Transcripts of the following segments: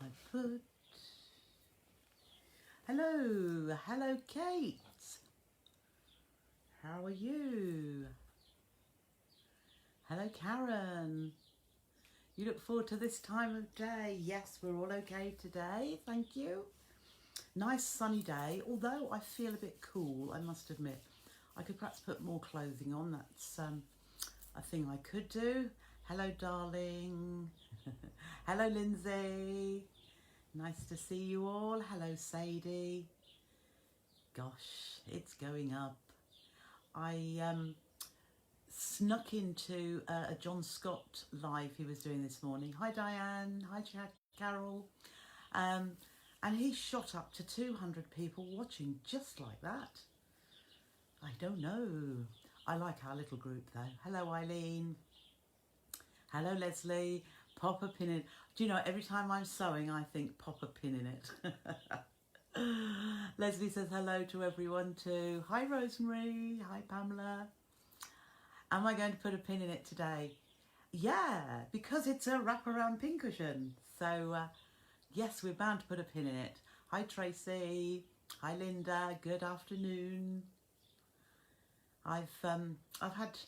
I put... Hello Kate. How are you? Hello Karen. You look forward to this time of day. Yes, we're all okay today, thank you. Nice sunny day, although I feel a bit cool, I must admit. I could perhaps put more clothing on, that's a thing I could do. Hello darling. Hello Lindsay. Nice to see you all. Hello Sadie. Gosh, it's going up. I snuck into a John Scott live he was doing this morning. Hi Diane, hi Carol. And he shot up to 200 people watching just like that. I don't know. I like our little group though. Hello Eileen. Hello Leslie. Pop a pin in. Do you know, every time I'm sewing I think pop a pin in it. Leslie says hello to everyone too. Hi Rosemary. Hi Pamela. Am I going to put a pin in it today? Yeah, because it's a wraparound pincushion. So yes, we're bound to put a pin in it. Hi Tracy. Hi Linda. Good afternoon. I've had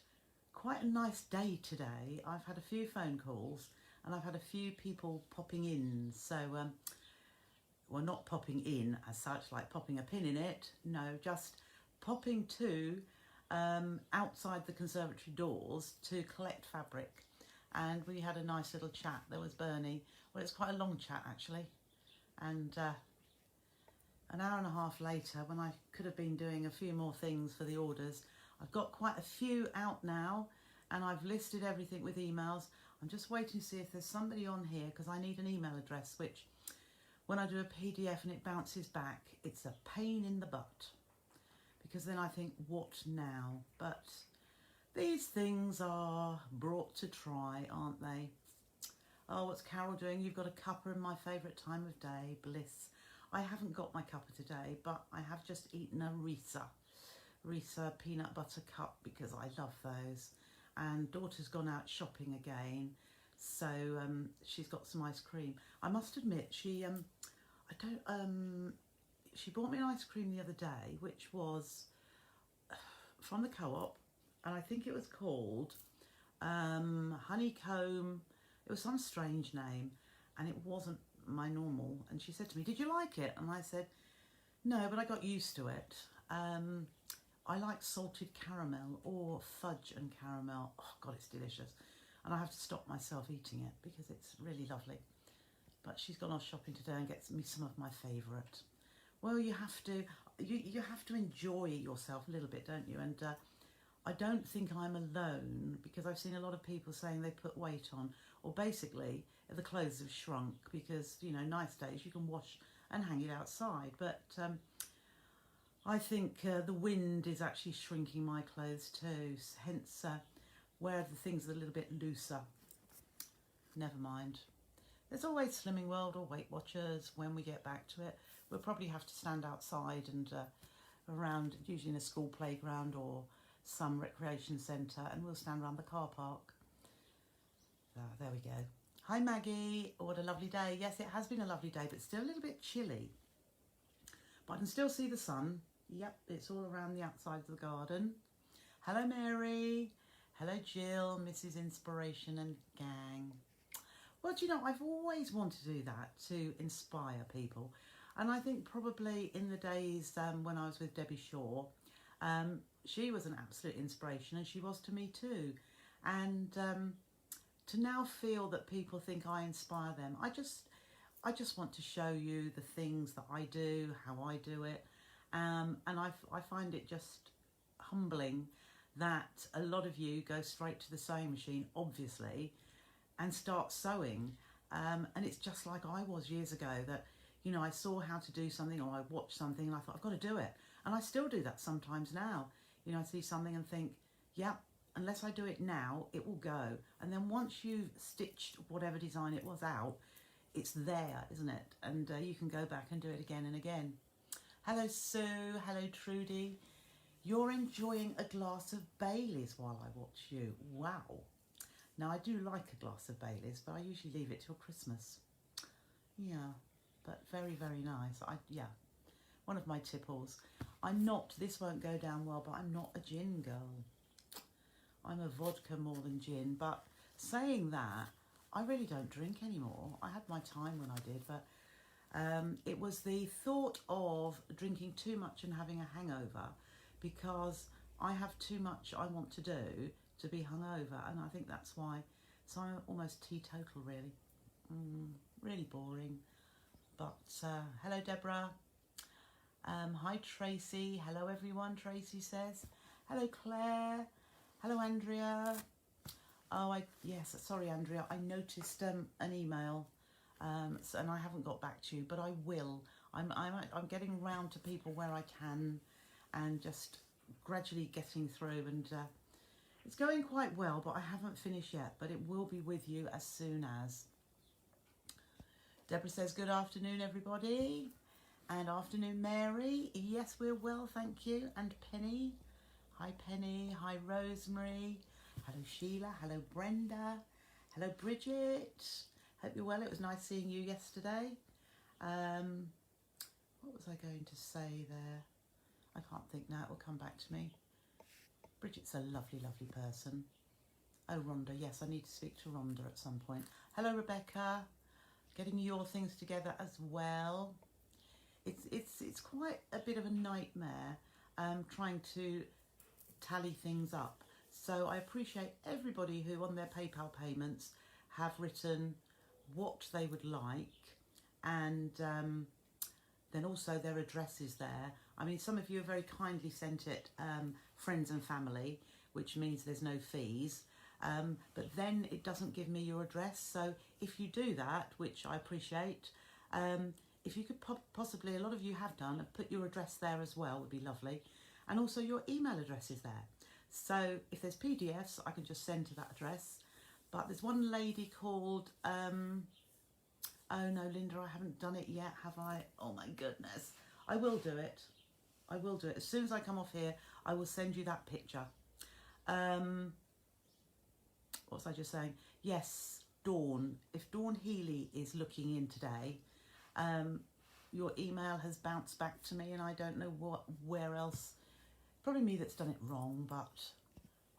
quite a nice day today. I've had a few phone calls and I've had a few people popping in. So well, not popping in as such, like popping a pin in it. No, just popping to outside the conservatory doors to collect fabric. And we had a nice little chat. There was Bernie. Well, it's quite a long chat actually. And an hour and a half later, when I could have been doing a few more things for the orders, I've got quite a few out now and I've listed everything with emails. I'm just waiting to see if there's somebody on here because I need an email address, which when I do a PDF and it bounces back, it's a pain in the butt. Because then I think, what now? But these things are brought to try, aren't they? Oh, what's Carol doing? You've got a cuppa in my favourite time of day, bliss. I haven't got my cuppa today, but I have just eaten a Risa peanut butter cup because I love those. And daughter's gone out shopping again, so she's got some ice cream. I must admit, she bought me an ice cream the other day, which was from the co-op, and I think it was called Honeycomb. It was some strange name, and it wasn't my normal. And she said to me, "Did you like it?" And I said, "No, but I got used to it." I like salted caramel or fudge and caramel. Oh God, it's delicious. And I have to stop myself eating it because it's really lovely. But she's gone off shopping today and gets me some of my favourite. Well, you have to enjoy yourself a little bit, don't you? And I don't think I'm alone because I've seen a lot of people saying they put weight on, or basically the clothes have shrunk because, you know, nice days you can wash and hang it outside. But I think the wind is actually shrinking my clothes too, hence wear the things a little bit looser. Never mind. There's always Slimming World or Weight Watchers when we get back to it. We'll probably have to stand outside and around, usually in a school playground or some recreation centre, and we'll stand around the car park. There we go. Hi Maggie, what a lovely day. Yes, it has been a lovely day, but still a little bit chilly. But I can still see the sun. Yep, it's all around the outside of the garden. Hello Mary. Hello Jill, Mrs. Inspiration and gang. Well, do you know, I've always wanted to do that, to inspire people. And I think probably in the days when I was with Debbie Shaw, she was an absolute inspiration, and she was to me too. And to now feel that people think I inspire them, I just want to show you the things that I do, how I do it. And I find it just humbling that a lot of you go straight to the sewing machine, obviously, and start sewing. And it's just like I was years ago, that, you know, I saw how to do something or I watched something and I thought, I've got to do it. And I still do that sometimes now. You know, I see something and think, yeah, unless I do it now, it will go. And then once you've stitched whatever design it was out, it's there, isn't it? And you can go back and do it again and again. Hello Sue, hello Trudy. You're enjoying a glass of Baileys while I watch you. Wow. Now I do like a glass of Baileys, but I usually leave it till Christmas. Yeah, but very, very nice. Yeah, one of my tipples. This won't go down well, but I'm not a gin girl. I'm a vodka more than gin. But saying that, I really don't drink anymore. I had my time when I did, but it was the thought of drinking too much and having a hangover, because I have too much I want to do to be hungover, and I think that's why. So I'm almost teetotal, really. Really boring. But hello, Deborah. Hi, Tracy. Hello, everyone, Tracy says. Hello, Claire. Hello, Andrea. Yes, sorry, Andrea. I noticed an email, and I haven't got back to you, but I will. I'm getting round to people where I can, and just gradually getting through, and it's going quite well, but I haven't finished yet, but it will be with you as soon as. Deborah says, good afternoon, everybody. And afternoon, Mary. Yes, we're well, thank you. And Penny. Hi, Penny. Hi, Rosemary. Hello, Sheila. Hello, Brenda. Hello, Bridget. Hope you're well. It was nice seeing you yesterday. What was I going to say there? I can't think now. It will come back to me. Bridget's a lovely, lovely person. Oh, Rhonda. Yes, I need to speak to Rhonda at some point. Hello, Rebecca. Getting your things together as well. It's quite a bit of a nightmare trying to tally things up. So I appreciate everybody who on their PayPal payments have written what they would like, and then also their addresses there. I mean, some of you have very kindly sent it friends and family, which means there's no fees. But then it doesn't give me your address. So if you do that, which I appreciate, if you could possibly, a lot of you have done, put your address there as well, would be lovely. And also your email address is there. So if there's PDFs, I can just send to that address. But there's one lady called, oh no, Linda, I haven't done it yet, have I? Oh my goodness. I will do it. I will do it. As soon as I come off here, I will send you that picture. What was I just saying? Yes, Dawn. If Dawn Healy is looking in today, your email has bounced back to me, and I don't know where else. Probably me that's done it wrong, but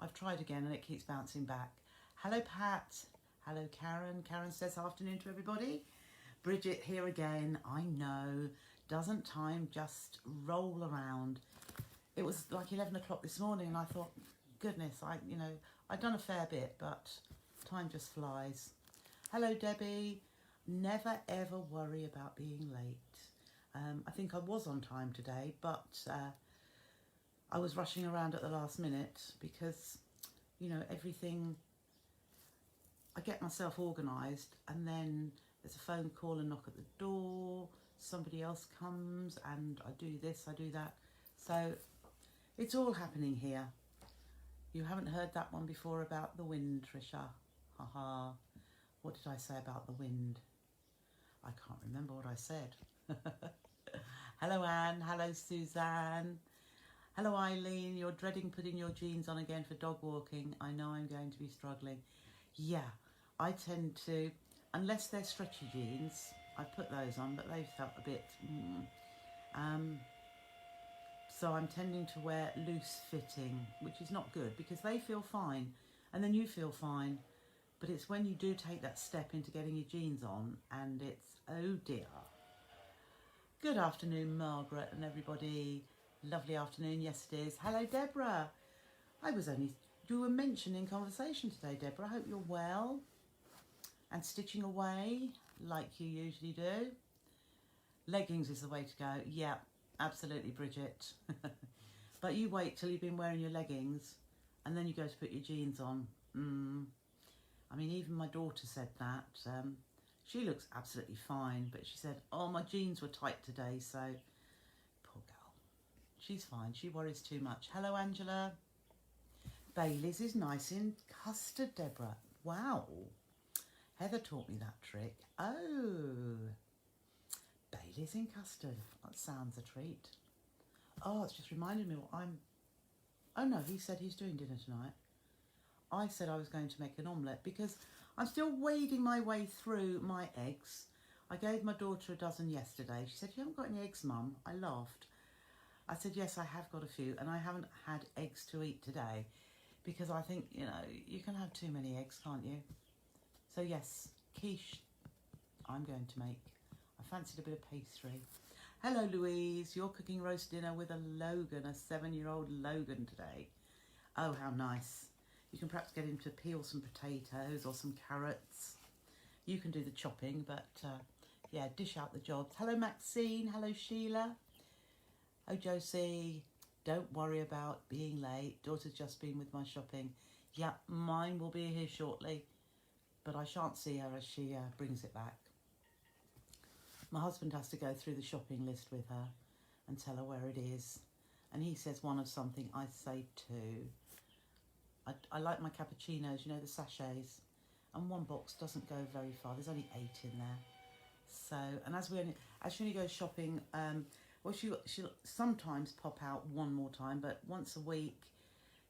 I've tried again and it keeps bouncing back. Hello, Pat. Hello, Karen. Karen says afternoon to everybody. Bridget here again. I know. Doesn't time just roll around? It was like 11 o'clock this morning, and I thought, goodness, I'd done a fair bit, but time just flies. Hello, Debbie. Never ever worry about being late. I think I was on time today, but I was rushing around at the last minute because, everything, I get myself organised, and then there's a phone call and knock at the door, somebody else comes, and I do this, I do that. So it's all happening here. You haven't heard that one before about the wind, Trisha. Haha. What did I say about the wind? I can't remember what I said. Hello, Anne. Hello, Suzanne. Hello, Eileen. You're dreading putting your jeans on again for dog walking. I know I'm going to be struggling. Yeah, I tend to, unless they're stretchy jeans, I put those on, but they've felt a bit... So I'm tending to wear loose fitting, which is not good because they feel fine and then you feel fine. But it's when you do take that step into getting your jeans on and it's, oh dear. Good afternoon, Margaret and everybody. Lovely afternoon. Yes, it is. Hello, Deborah. You were mentioning conversation today, Deborah. I hope you're well and stitching away like you usually do. Leggings is the way to go. Yeah. Absolutely, Bridget. But you wait till you've been wearing your leggings and then you go to put your jeans on. I mean, even my daughter said that. She looks absolutely fine, but she said, oh, my jeans were tight today, so poor girl. She's fine. She worries too much. Hello, Angela. Bailey's is nice in custard, Deborah. Wow. Heather taught me that trick. Oh. Bailey's in custard. That sounds a treat. Oh, it's just reminded me what I'm... Oh no, he said he's doing dinner tonight. I said I was going to make an omelette because I'm still wading my way through my eggs. I gave my daughter a dozen yesterday. She said, "You haven't got any eggs, Mum." I laughed. I said, "Yes, I have got a few, and I haven't had eggs to eat today because I think, you know, you can have too many eggs, can't you?" So yes, quiche I'm going to make. I fancied a bit of pastry. Hello, Louise. You're cooking roast dinner with a Logan, a 7-year-old Logan today. Oh, how nice. You can perhaps get him to peel some potatoes or some carrots. You can do the chopping, but yeah, dish out the jobs. Hello, Maxine. Hello, Sheila. Oh, Josie, don't worry about being late. Daughter's just been with my shopping. Yeah, mine will be here shortly, but I shan't see her as she brings it back. My husband has to go through the shopping list with her and tell her where it is. And he says one of something, I say two. I like my cappuccinos, you know, the sachets. And one box doesn't go very far. There's only 8 in there. So, and as she only goes shopping, well, she'll sometimes pop out one more time, but once a week,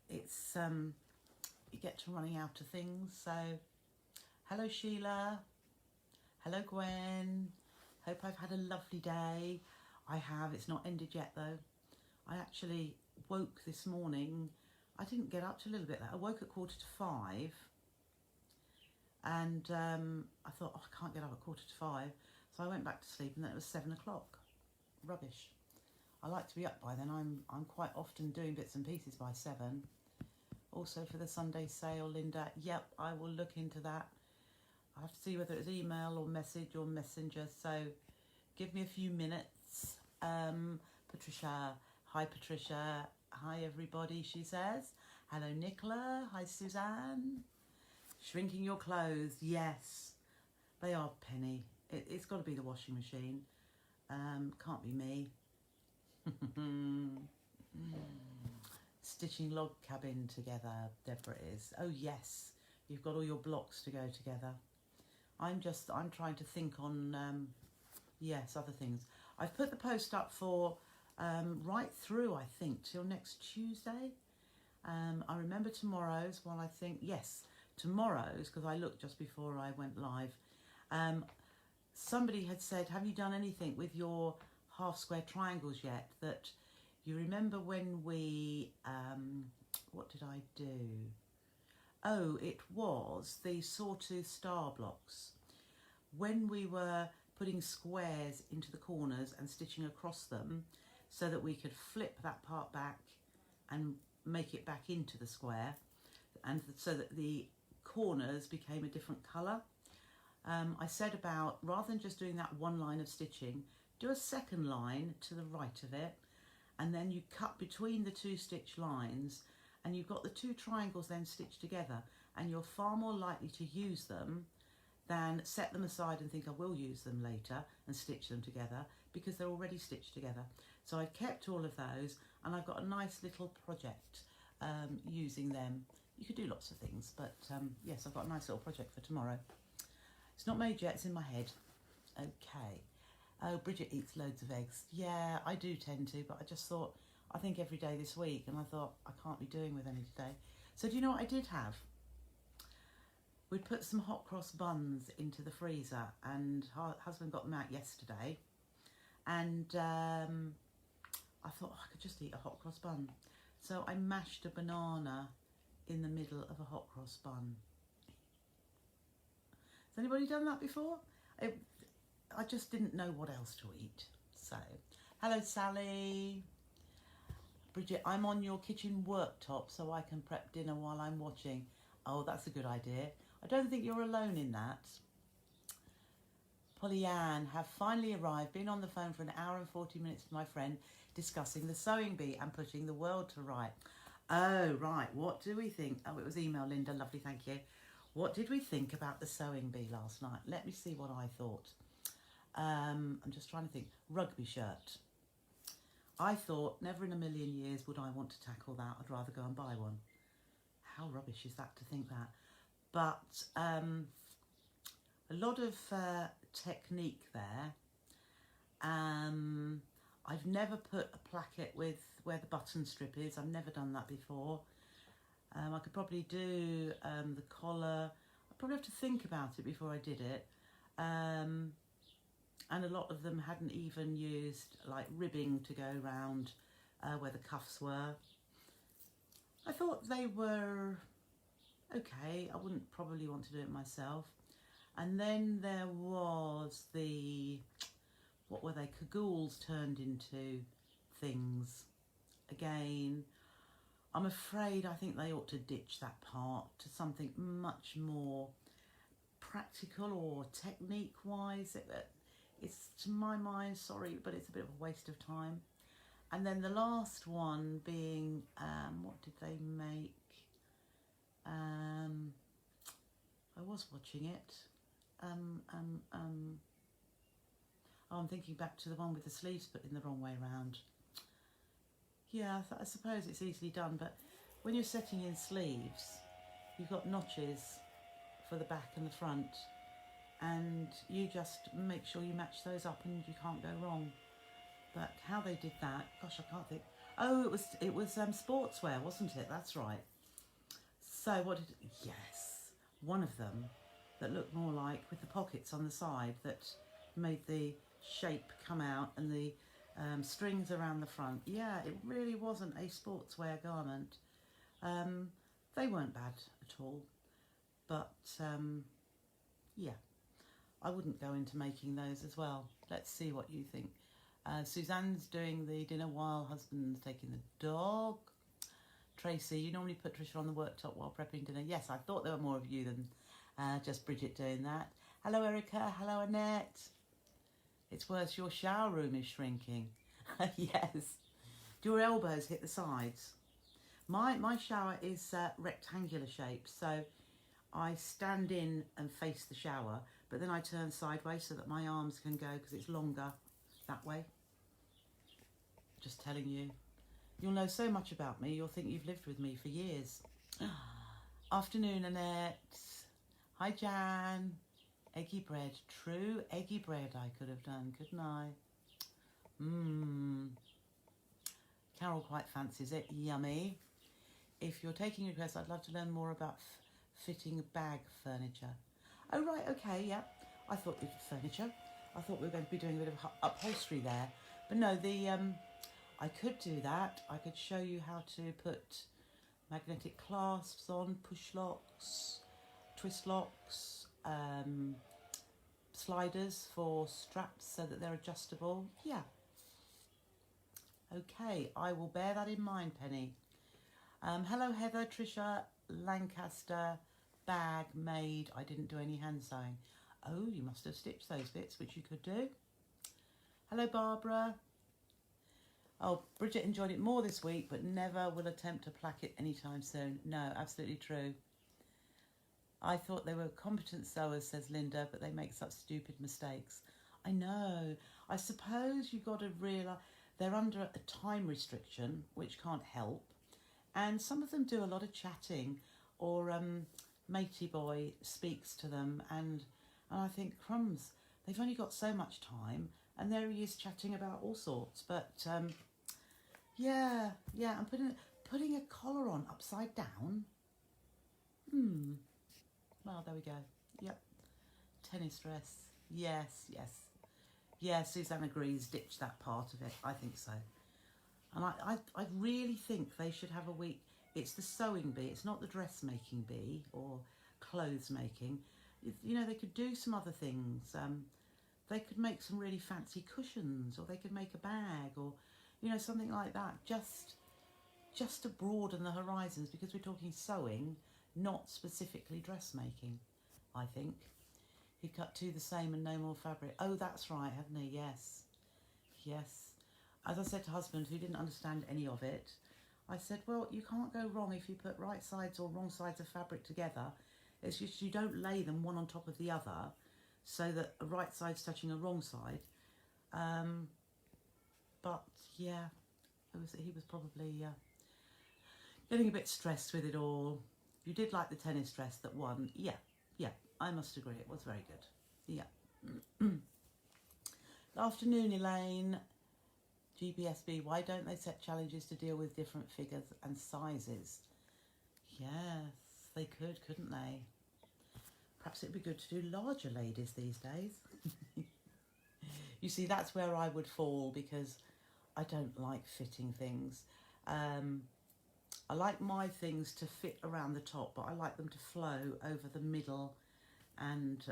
it's you get to running out of things. So, hello Sheila, hello Gwen. Hope I've had a lovely day. I have. It's not ended yet though. I actually woke this morning. I didn't get up till a little bit late. I woke at 4:45, and I thought, oh, I can't get up at 4:45, so I went back to sleep, and then it was 7 o'clock. Rubbish. I like to be up by then. I'm quite often doing bits and pieces by 7. Also for the Sunday sale, Linda. Yep, I will look into that. I have to see whether it's email or message or messenger. So give me a few minutes. Patricia. Hi, Patricia. Hi, everybody, she says. Hello, Nicola. Hi, Suzanne. Shrinking your clothes. Yes, they are, Penny. It's got to be the washing machine. Can't be me. Stitching log cabin together, Deborah is. Oh yes, you've got all your blocks to go together. I'm trying to think on yes, other things. I've put the post up for right through, I think, till next Tuesday. I remember tomorrow's one, I think. Yes, tomorrow's, because I looked just before I went live. Somebody had said, have you done anything with your half square triangles yet? That you remember when we, what did I do? Oh, it was the sawtooth star blocks. When we were putting squares into the corners and stitching across them so that we could flip that part back and make it back into the square, and so that the corners became a different colour. I said about, rather than just doing that one line of stitching, do a second line to the right of it, and then you cut between the 2 stitch lines, and you've got the 2 triangles then stitched together, and you're far more likely to use them than set them aside and think I will use them later and stitch them together, because they're already stitched together. So I kept all of those, and I've got a nice little project using them. You could do lots of things, but yes, I've got a nice little project for tomorrow. It's not made yet, it's in my head. Okay. Oh, Bridget eats loads of eggs. Yeah, I do tend to, but I just thought, I think every day this week, and I thought, I can't be doing with any today. So do you know what I did have? We'd put some hot cross buns into the freezer, and husband got them out yesterday, and I thought, oh, I could just eat a hot cross bun. So I mashed a banana in the middle of a hot cross bun. Has anybody done that before? I just didn't know what else to eat. So, hello Sally. Bridget, I'm on your kitchen worktop so I can prep dinner while I'm watching. Oh, that's a good idea. I don't think you're alone in that. Pollyann, have finally arrived. Been on the phone for an hour and 40 minutes with my friend discussing the sewing bee and putting the world to right. Oh, right. What do we think? Oh, it was email, Linda. Lovely, thank you. What did we think about the sewing bee last night? Let me see what I thought. I'm just trying to think. Rugby shirt. I thought, never in a million years would I want to tackle that. I'd rather go and buy one. How rubbish is that to think that? But a lot of technique there. I've never put a placket with where the button strip is. I've never done that before. I could probably do the collar. I'd probably have to think about it before I did it. and a lot of them hadn't even used like ribbing to go round where the cuffs were. I thought they were okay. I wouldn't probably want to do it myself. And then there was the, what were they, cagoules turned into things. Again, I'm afraid I think they ought to ditch that part to something much more practical or technique-wise. It's, to my mind, sorry, but it's a bit of a waste of time. And then the last one being, what did they make? I was watching it. Oh, I'm thinking back to the one with the sleeves put in the wrong way round. Yeah, I suppose it's easily done, but when you're setting in sleeves, you've got notches for the back and the front, and you just make sure you match those up and you can't go wrong. But how they did that, gosh, I can't think. Oh, it was sportswear, wasn't it? That's right. So what did, yes, one of them that looked more like with the pockets on the side that made the shape come out and the strings around the front. Yeah, it really wasn't a sportswear garment. They weren't bad at all, but yeah, I wouldn't go into making those as well. Let's see what you think. Suzanne's doing the dinner while husband's taking the dog. Tracy, you normally put Trisha on the worktop while prepping dinner. Yes, I thought there were more of you than just Bridget doing that. Hello, Erica. Hello, Annette. It's worse, your shower room is shrinking. Yes. Do your elbows hit the sides? My shower is rectangular shaped, so I stand in and face the shower, but then I turn sideways so that my arms can go, because it's longer that way. Just telling you. You'll know so much about me, you'll think you've lived with me for years. Afternoon, Annette. Hi, Jan. Eggy bread. True eggy bread I could have done, couldn't I? Carol quite fancies it. Yummy. If you're taking requests, I'd love to learn more about fitting bag furniture. Oh, right, okay, yeah. I thought it was furniture. I thought we were going to be doing a bit of upholstery there. But no, I could do that. I could show you how to put magnetic clasps on, push locks, twist locks, sliders for straps so that they're adjustable. Yeah. Okay, I will bear that in mind, Penny. Hello, Heather, Trisha, Lancaster, bag made. I didn't do any hand sewing. Oh, you must have stitched those bits, which you could do. Hello, Barbara. Oh, Bridget enjoyed it more this week, but never will attempt to plaque it anytime soon. No, absolutely true. I thought they were competent sewers, says Linda, but they make such stupid mistakes. I know. I suppose you've got to realise they're under a time restriction, which can't help. And some of them do a lot of chatting, or Matey Boy speaks to them, and I think, crumbs, they've only got so much time, and there he is chatting about all sorts. But yeah, and putting a collar on upside down. Well, there we go. Yep. Tennis dress. Yes. Yeah, Suzanne agrees. Ditch that part of it. I think so. And I really think they should have a week. It's the sewing bee. It's not the dressmaking bee or clothes making. You know, they could do some other things. They could make some really fancy cushions, or they could make a bag, or, you know, something like that. Just to broaden the horizons, because we're talking sewing, not specifically dressmaking, I think. He cut two the same and no more fabric. Oh, that's right, hadn't he? Yes. As I said to husband, who didn't understand any of it, I said, well, you can't go wrong if you put right sides or wrong sides of fabric together. It's just you don't lay them one on top of the other so that a right side's touching a wrong side. But yeah, he was probably getting a bit stressed with it all. You did like the tennis dress that won. Yeah, I must agree. It was very good. Yeah. Good afternoon, Elaine. GBSB, why don't they set challenges to deal with different figures and sizes? Yes, they could, couldn't they? Perhaps it'd be good to do larger ladies these days. You see, that's where I would fall because I don't like fitting things. I like my things to fit around the top, but I like them to flow over the middle and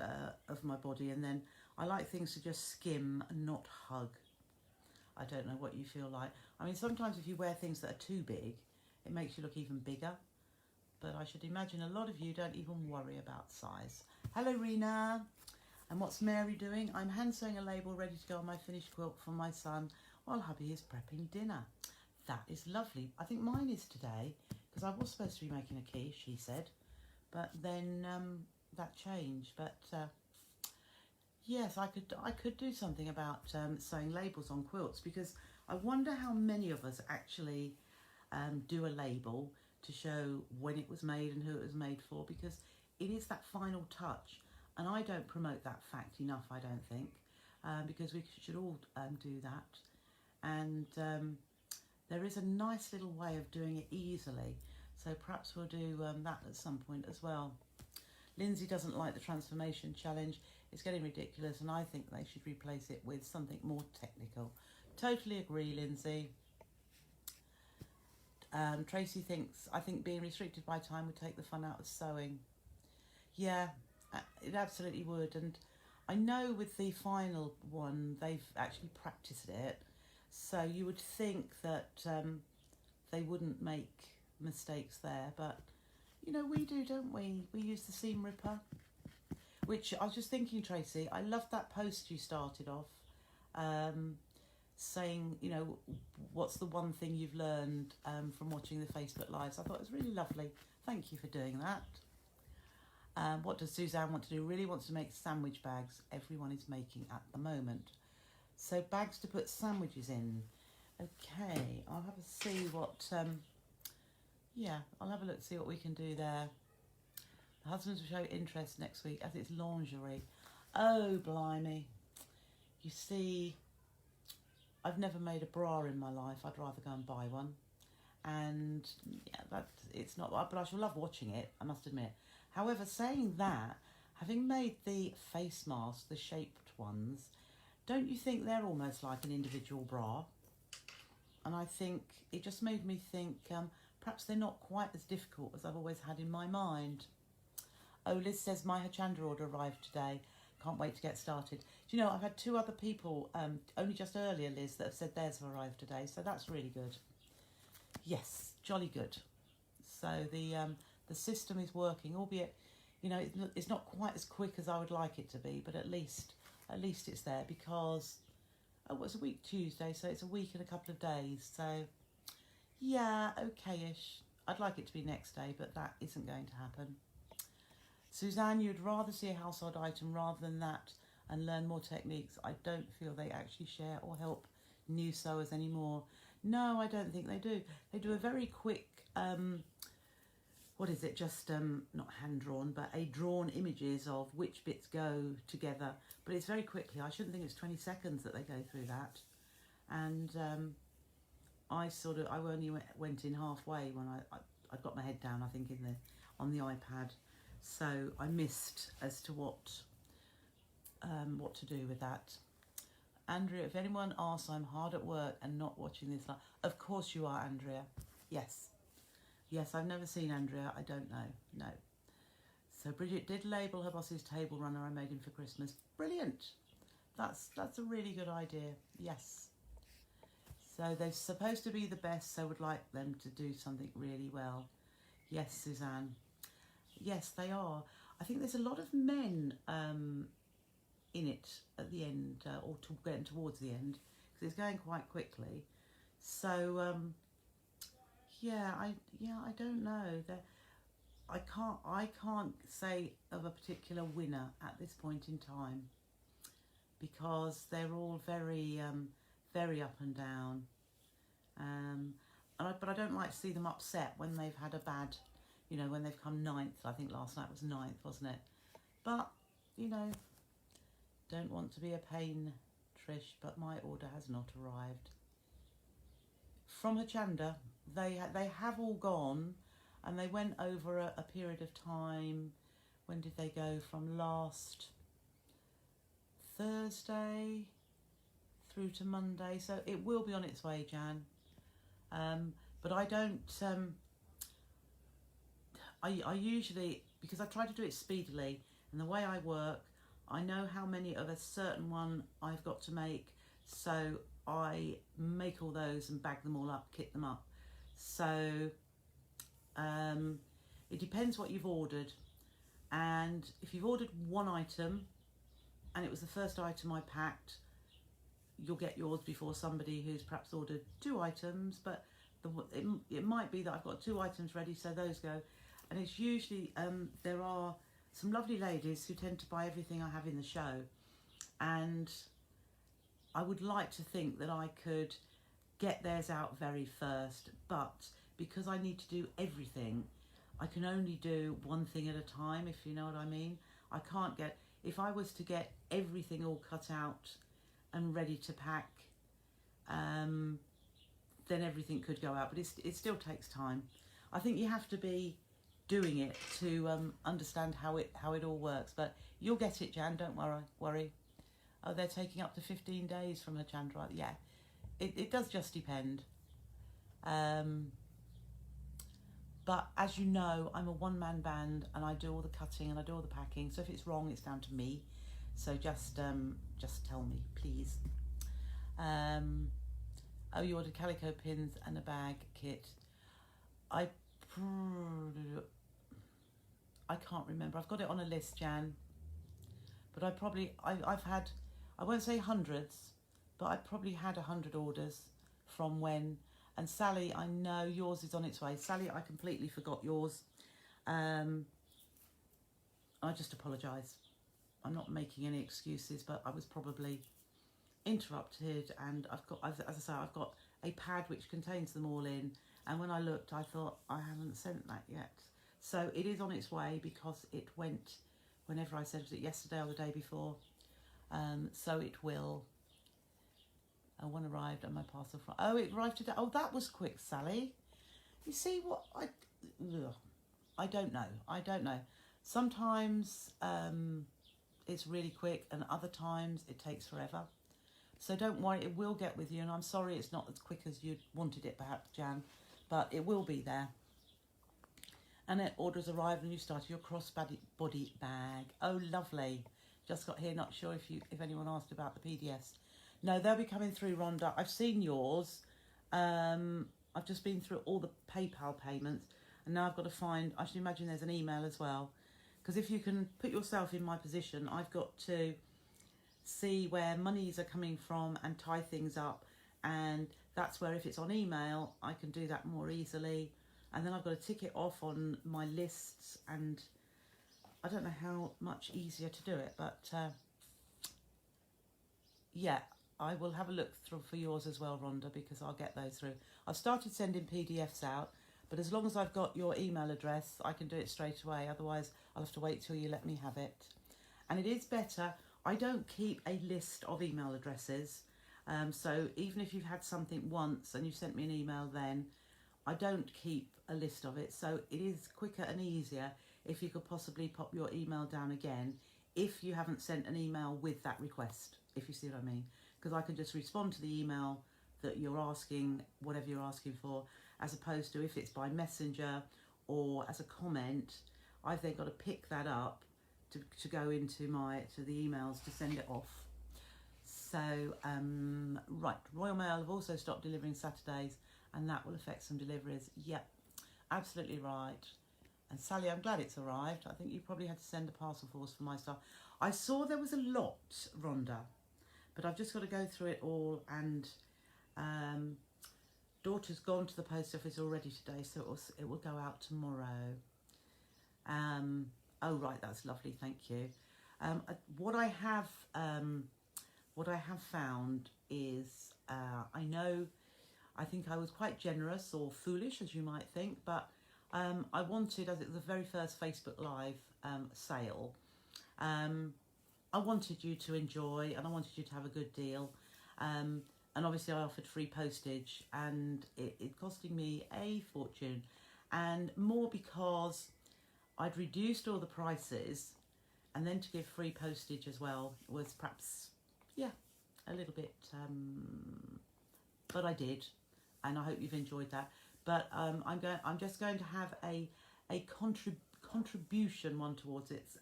of my body, and then I like things to just skim and not hug. I don't know what you feel like. I mean, sometimes if you wear things that are too big, it makes you look even bigger. But I should imagine a lot of you don't even worry about size. Hello, Rena. And what's Mary doing? I'm hand sewing a label ready to go on my finished quilt for my son while hubby is prepping dinner. That is lovely. I think mine is today because I was supposed to be making a quiche, she said. But then that changed. But yes, I could do something about sewing labels on quilts, because I wonder how many of us actually do a label to show when it was made and who it was made for, because it is that final touch, and I don't promote that fact enough, I don't think, because we should all do that. And there is a nice little way of doing it easily, so perhaps we'll do that at some point as well. Lindsay doesn't like the transformation challenge. It's getting ridiculous, and I think they should replace it with something more technical. Totally agree, Lindsay. Tracy thinks, I think being restricted by time would take the fun out of sewing. Yeah, it absolutely would. And I know with the final one, they've actually practiced it. So you would think that they wouldn't make mistakes there. But, you know, we do, don't we? We use the seam ripper, which I was just thinking, Tracy, I loved that post you started off. Saying, you know, what's the one thing you've learned from watching the Facebook Lives. I thought it was really lovely. Thank you for doing that. What does Suzanne want to do? Really wants to make sandwich bags. Everyone is making at the moment. So bags to put sandwiches in. Okay, I'll have a see what, yeah, I'll have a look, see what we can do there. The husbands will show interest next week as it's lingerie. Oh, blimey. You see, I've never made a bra in my life. I'd rather go and buy one. And yeah, it's not, but I shall love watching it, I must admit. However, saying that, having made the face masks, the shaped ones, don't you think they're almost like an individual bra? And I think it just made me think perhaps they're not quite as difficult as I've always had in my mind. Oh, Liz says my Hachanda order arrived today. Can't wait to get started. Do you know, I've had 2 other people, only just earlier, Liz, that have said theirs have arrived today. So that's really good. Yes, jolly good. So the system is working, albeit, you know, it's not quite as quick as I would like it to be, but at least it's there, because, oh, it's a week Tuesday, so it's a week and a couple of days. So, yeah, okay-ish. I'd like it to be next day, but that isn't going to happen. Suzanne, you'd rather see a household item rather than that and learn more techniques. I don't feel they actually share or help new sewers anymore. No, I don't think they do. They do a very quick, what is it, just not hand-drawn, but drawn images of which bits go together. But it's very quickly. I shouldn't think it's 20 seconds that they go through that. And I only went in halfway when I got my head down, I think, on the iPad. So I missed as to what to do with that. Andrea, if anyone asks, I'm hard at work and not watching this live. Of course you are, Andrea. Yes. Yes, I've never seen Andrea. I don't know. No. So Bridget did label her boss's table runner I made him for Christmas. Brilliant. That's a really good idea. Yes. So they're supposed to be the best, so would like them to do something really well. Yes, Suzanne. Yes, they are. I think there's a lot of men in it at the end, or getting towards the end, because it's going quite quickly. So yeah, I don't know. I can't say of a particular winner at this point in time, because they're all very very up and down. But I don't like to see them upset when they've had a bad, you know, when they've come 9th. I think last night was 9th, wasn't it? But, you know, don't want to be a pain, Trish, but my order has not arrived. From Hachanda, they have all gone, and they went over a period of time. When did they go? From last Thursday through to Monday, so it will be on its way, Jan. But I don't, I usually, because I try to do it speedily, and the way I work, I know how many of a certain one I've got to make, so I make all those and bag them all up, kit them up. So it depends what you've ordered, and if you've ordered one item and it was the first item I packed, you'll get yours before somebody who's perhaps ordered 2 items, but it might be that I've got 2 items ready, so those go. And it's usually, there are some lovely ladies who tend to buy everything I have in the show, and I would like to think that I could get theirs out very first, but because I need to do everything, I can only do one thing at a time, if you know what I mean. I can't get, if I was to get everything all cut out and ready to pack, then everything could go out, but it still takes time. I think you have to be doing it to understand how it all works, but you'll get it, Jan, don't worry. Oh, they're taking up to 15 days from her Chandra. Yeah, it does just depend. But as you know, I'm a one-man band and I do all the cutting and I do all the packing, so if it's wrong, it's down to me. So just tell me, please. Oh, you ordered calico pins and a bag kit. I can't remember. I've got it on a list, Jan. But I've had, I won't say hundreds, but I probably had 100 orders from when. And Sally, I know yours is on its way. Sally, I completely forgot yours. I just apologise. I'm not making any excuses, but I was probably interrupted, and I've got, as I say, I've got a pad which contains them all in, and when I looked I thought I haven't sent that yet, so it is on its way because it went whenever I said, was it yesterday or the day before, so it will. One arrived and my parcel from, oh, it arrived today. Oh, that was quick, Sally. You see what I don't know. Sometimes it's really quick and other times it takes forever. So don't worry, it will get with you, and I'm sorry it's not as quick as you wanted it perhaps, Jan, but it will be there. And then orders arrived and you started your crossbody bag. Oh, lovely. Just got here, not sure if anyone asked about the PDFs. No, they'll be coming through, Rhonda. I've seen yours. I've just been through all the PayPal payments, and now I've got to find, I should imagine there's an email as well, because if you can put yourself in my position, I've got to see where monies are coming from and tie things up, and that's where if it's on email I can do that more easily, and then I've got to tick it off on my lists, and I don't know how much easier to do it, but yeah, I will have a look through for yours as well, Rhonda, because I'll get those through. I've started sending PDFs out, but as long as I've got your email address I can do it straight away, otherwise I'll have to wait till you let me have it. And it is better, I don't keep a list of email addresses, so even if you've had something once and you've sent me an email then, I don't keep a list of it, so it is quicker and easier if you could possibly pop your email down again if you haven't sent an email with that request, if you see what I mean, because I can just respond to the email that you're asking, whatever you're asking for, as opposed to if it's by messenger or as a comment, I've then got to pick that up to go into the emails to send it off. So right, Royal Mail have also stopped delivering Saturdays, and that will affect some deliveries. Yep, absolutely right. And Sally, I'm glad it's arrived. I think you probably had to send a parcel force for my stuff. I saw there was a lot, Rhonda, but I've just got to go through it all, and daughter's gone to the post office already today, so it will go out tomorrow. Oh right, that's lovely, thank you. What I have found is, I think I was quite generous, or foolish as you might think, but I wanted, as it was the very first Facebook Live sale, I wanted you to enjoy and I wanted you to have a good deal. And obviously I offered free postage, and it costing me a fortune, and more because I'd reduced all the prices, and then to give free postage as well was perhaps, yeah, a little bit, but I did, and I hope you've enjoyed that. But I'm just going to have a contribution one towards it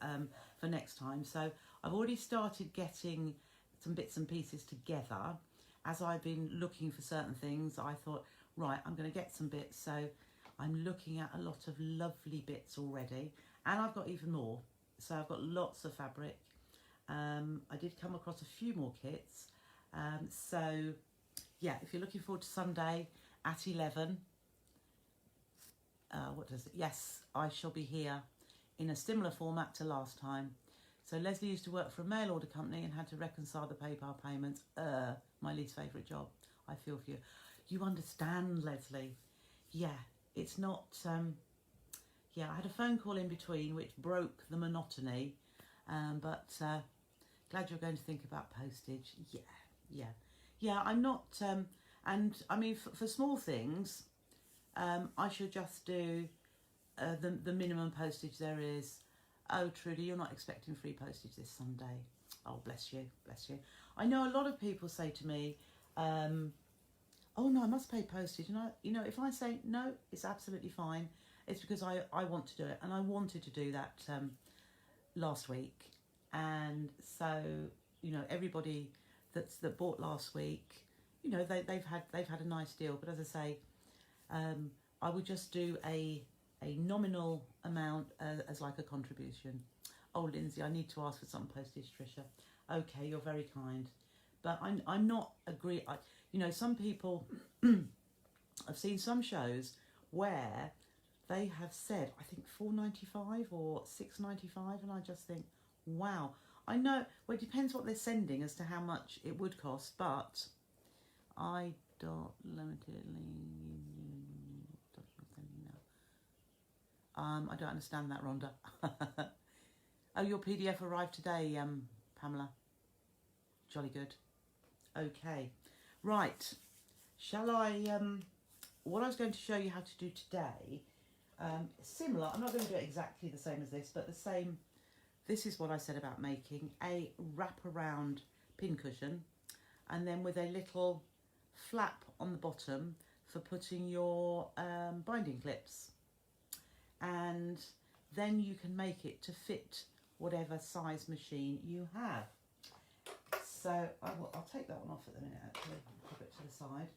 for next time. So I've already started getting some bits and pieces together. As I've been looking for certain things, I thought, right, I'm going to get some bits. So I'm looking at a lot of lovely bits already, and I've got even more. So I've got lots of fabric. I did come across a few more kits. So yeah, if you're looking forward to Sunday at 11, yes, I shall be here in a similar format to last time. So Leslie used to work for a mail order company and had to reconcile the PayPal payments. My least favourite job. I feel for you. You understand, Leslie. Yeah, it's not... yeah, I had a phone call in between which broke the monotony. But glad you're going to think about postage. Yeah, I'm not... and, I mean, for small things, I should just do the minimum postage there is. Oh, Trudy, you're not expecting free postage this Sunday. Oh, bless you, bless you. I know a lot of people say to me, oh no, I must pay postage. And if I say no, it's absolutely fine. It's because I want to do it, and I wanted to do that last week. And so, everybody that bought last week, they've had a nice deal. But as I say, I would just do a nominal amount as like a contribution. Oh, Lindsay, I need to ask for some postage, Trisha. Okay, you're very kind. But I'm not some people, I've seen some shows where they have said, I think $4.95 or $6.95, and I just think, wow. I know, well, it depends what they're sending as to how much it would cost, but I don't I don't understand that, Rhonda. Oh, your PDF arrived today, Pamela. Jolly good. Okay, right. Shall I? What I was going to show you how to do today, similar. I'm not going to do it exactly the same as this, but the same. This is what I said about making a wraparound pincushion, and then with a little flap on the bottom for putting your binding clips. And then you can make it to fit whatever size machine you have. So I'll take that one off at the minute, actually. Put it to the side.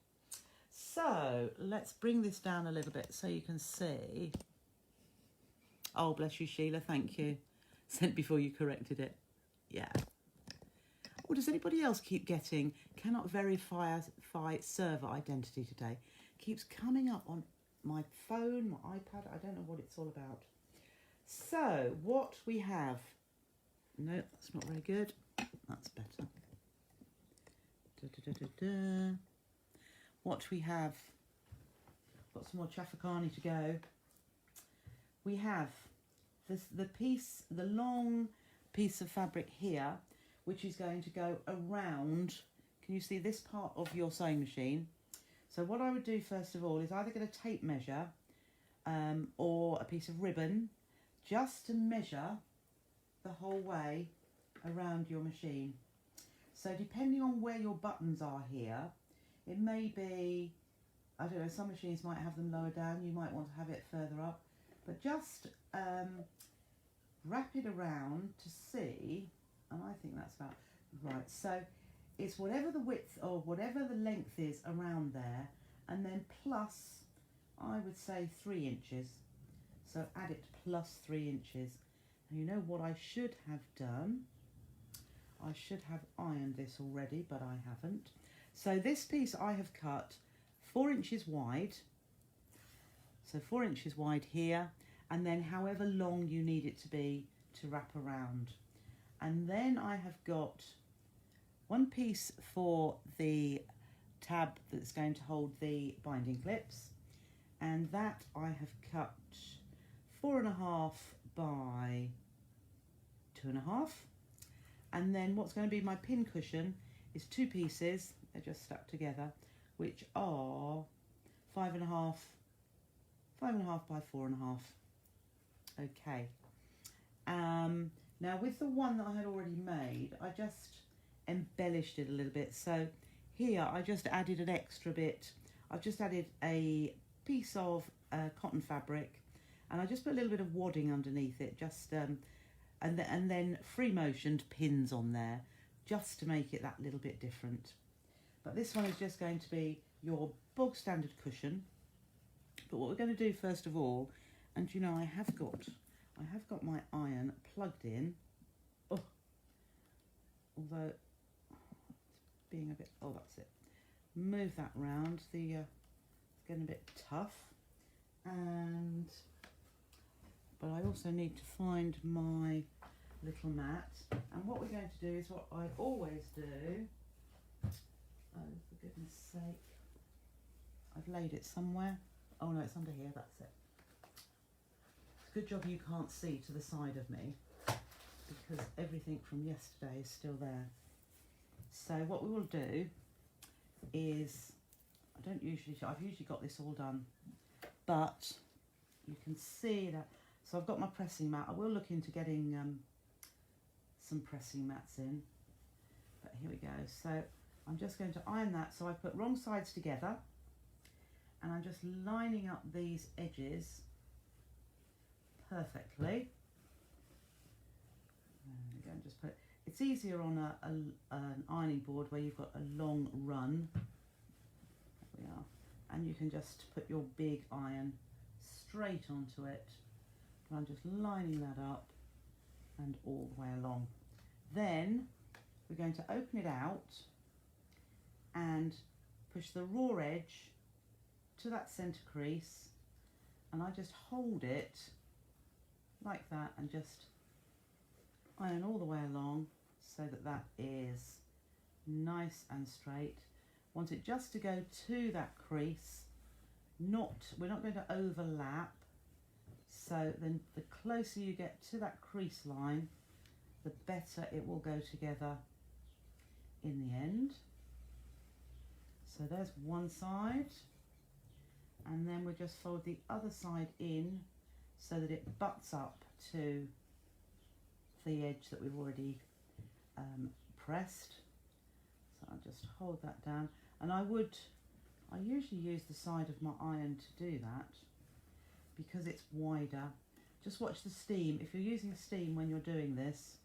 So let's bring this down a little bit so you can see. Oh, bless you, Sheila. Thank you. Sent before you corrected it. Yeah. Or does anybody else keep getting cannot verify server identity today? Keeps coming up on my phone, my iPad. I don't know what it's all about. So what we have. No, that's not very good. That's better. What we have. Got some more Chafakani to go. We have the long piece of fabric here, which is going to go around. Can you see this part of your sewing machine? So what I would do first of all is either get a tape measure or a piece of ribbon just to measure the whole way around your machine. So depending on where your buttons are here, it may be, I don't know, some machines might have them lower down, you might want to have it further up, but just wrap it around to see, and I think that's about right. So it's whatever the width or whatever the length is around there, and then plus, I would say 3 inches. So add it plus 3 inches. And you know what I should have done? I should have ironed this already, but I haven't. So this piece I have cut 4 inches wide. So 4 inches wide here, and then however long you need it to be to wrap around. And then I have got one piece for the tab that's going to hold the binding clips, and that I have cut 4.5 by 2.5. And then what's going to be my pin cushion is 2 pieces, they're just stuck together, which are 5.5 by 4.5. Okay. Now with the one that I had already made, I just embellished it a little bit. So here I just added an extra bit. I've just added a piece of cotton fabric, and I just put a little bit of wadding underneath it, just and then free motioned pins on there, just to make it that little bit different. But this one is just going to be your bog standard cushion. But what we're going to do first of all, and you know, I have got my iron plugged in. Oh, although it's being a bit, oh, that's it. Move that round. It's getting a bit tough, but I also need to find my little mat. And what we're going to do is what I always do. Oh, for goodness sake. I've laid it somewhere. Oh no, it's under here, that's it. It's a good job you can't see to the side of me, because everything from yesterday is still there. So what we will do is, I've usually got this all done, but you can see that. So I've got my pressing mat. I will look into getting some pressing mats in, but here we go. So I'm just going to iron that. So I put wrong sides together, and I'm just lining up these edges perfectly. There we go, and just put it. It's easier on an ironing board where you've got a long run. There we are. And you can just put your big iron straight onto it. And I'm just lining that up and all the way along. Then we're going to open it out and push the raw edge to that centre crease, and I just hold it like that and just iron all the way along so that that is nice and straight. Want it just to go to that crease, we're not going to overlap, so then the closer you get to that crease line, the better it will go together in the end. So there's one side, and then we'll just fold the other side in so that it butts up to the edge that we've already pressed. So I'll just hold that down, and I usually use the side of my iron to do that because it's wider. Just watch the steam. If you're using steam when you're doing this,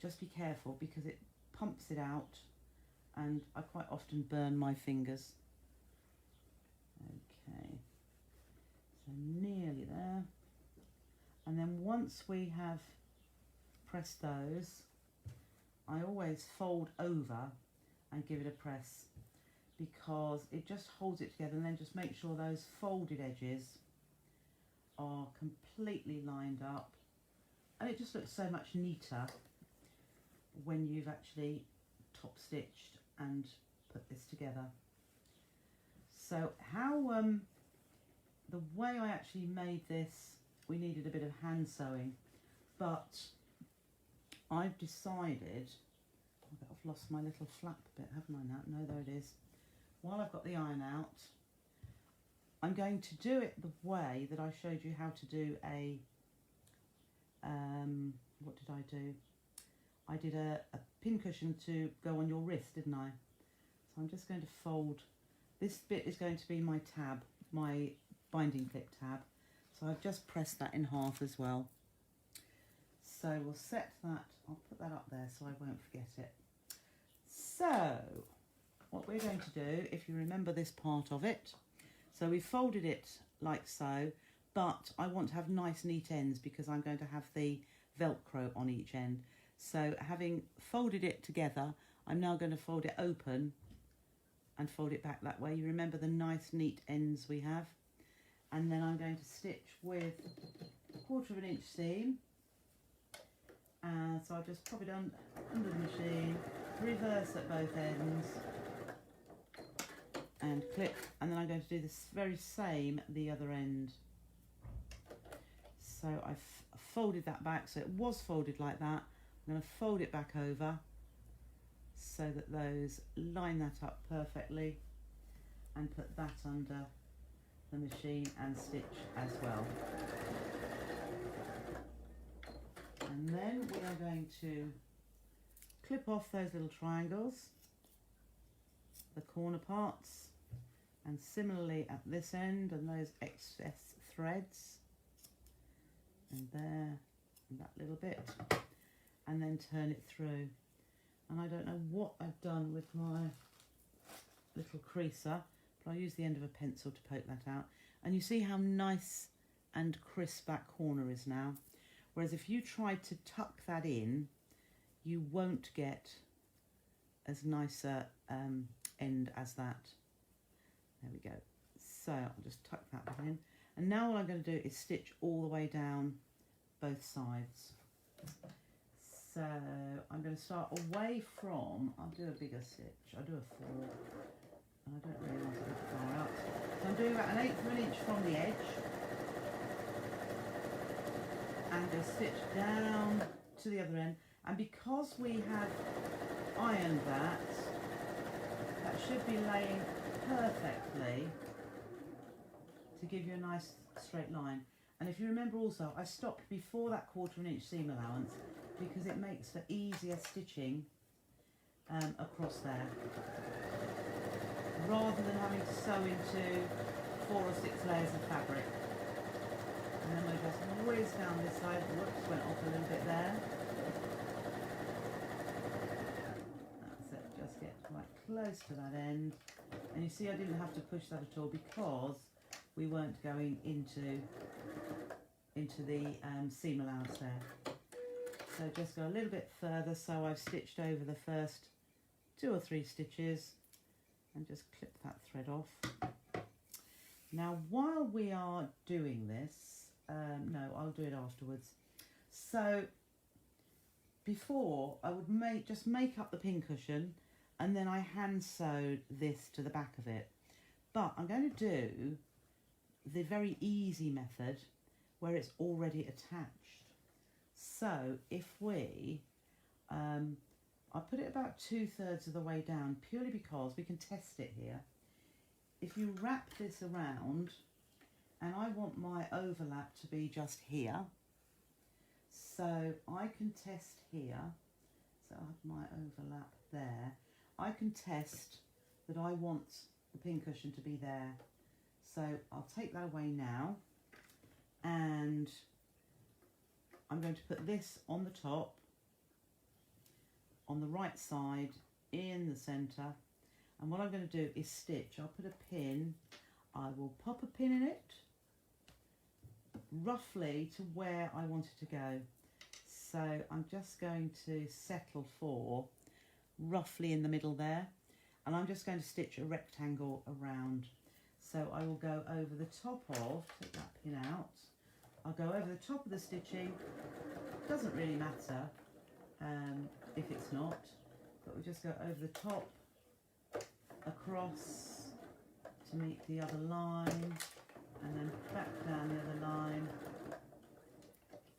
just be careful because it pumps it out, and I quite often burn my fingers. Okay, so nearly there. And then once we have pressed those, I always fold over and give it a press, because it just holds it together, and then just make sure those folded edges are completely lined up, and it just looks so much neater when you've actually top stitched and put this together. So how the way I actually made this, we needed a bit of hand sewing, but I've decided, I've lost my little flap bit, haven't I now? No, there it is. While I've got the iron out, I'm going to do it the way that I showed you how to do a, what did I do? I did a pin cushion to go on your wrist, didn't I? So I'm just going to fold, this bit is going to be my tab, my binding clip tab. So I've just pressed that in half as well. So we'll set that, I'll put that up there so I won't forget it. So what we're going to do, if you remember this part of it, so we folded it like so, but I want to have nice neat ends because I'm going to have the Velcro on each end. So having folded it together, I'm now going to fold it open and fold it back that way. You remember the nice neat ends we have? And then I'm going to stitch with 1/4 inch seam. And so I'll just pop it under the machine, reverse at both ends, and clip, and then I'm going to do this very same the other end. So I've folded that back, so it was folded like that. I'm going to fold it back over so that those line that up perfectly, and put that under the machine and stitch as well. And then we are going to clip off those little triangles, the corner parts, and similarly at this end and those excess threads, and there, and that little bit, and then turn it through. And I don't know what I've done with my little creaser, but I'll use the end of a pencil to poke that out. And you see how nice and crisp that corner is now. Whereas if you tried to tuck that in, you won't get as nice a end as that. There we go. So I'll just tuck that in. And now what I'm going to do is stitch all the way down both sides. So I'm going to start away from, I'll do a bigger stitch, I'll do a 4, and I don't really want it that far out. So I'm doing about 1/8 of an inch from the edge, and go stitch down to the other end. And because we have ironed that, that should be laying perfectly to give you a nice straight line. And if you remember also, I stopped before that 1/4 inch seam allowance because it makes for easier stitching across there, rather than having to sew into 4 or 6 layers of fabric. And then we just whiz down this side. Whoops, went off a little bit there. That's it, just get quite close to that end. And you see I didn't have to push that at all because we weren't going into the seam allowance there. So just go a little bit further, so I've stitched over the first 2 or 3 stitches and just clip that thread off. Now while we are doing this, no, I'll do it afterwards. So before I would just make up the pincushion, and then I hand sewed this to the back of it. But I'm going to do the very easy method where it's already attached. So if we, I put it about 2/3 of the way down, purely because we can test it here. If you wrap this around, and I want my overlap to be just here, so I can test here, so I have my overlap there. I can test that I want the pincushion to be there. So I'll take that away now, and I'm going to put this on the top, on the right side, in the centre. And what I'm going to do is stitch. I'll put a pin. I will pop a pin in it, roughly to where I want it to go. So I'm just going to settle for roughly in the middle there. And I'm just going to stitch a rectangle around. So I will go over the top of, take that pin out, I'll go over the top of the stitching. Doesn't really matter if it's not, but we just go over the top, across to meet the other line, and then back down the other line,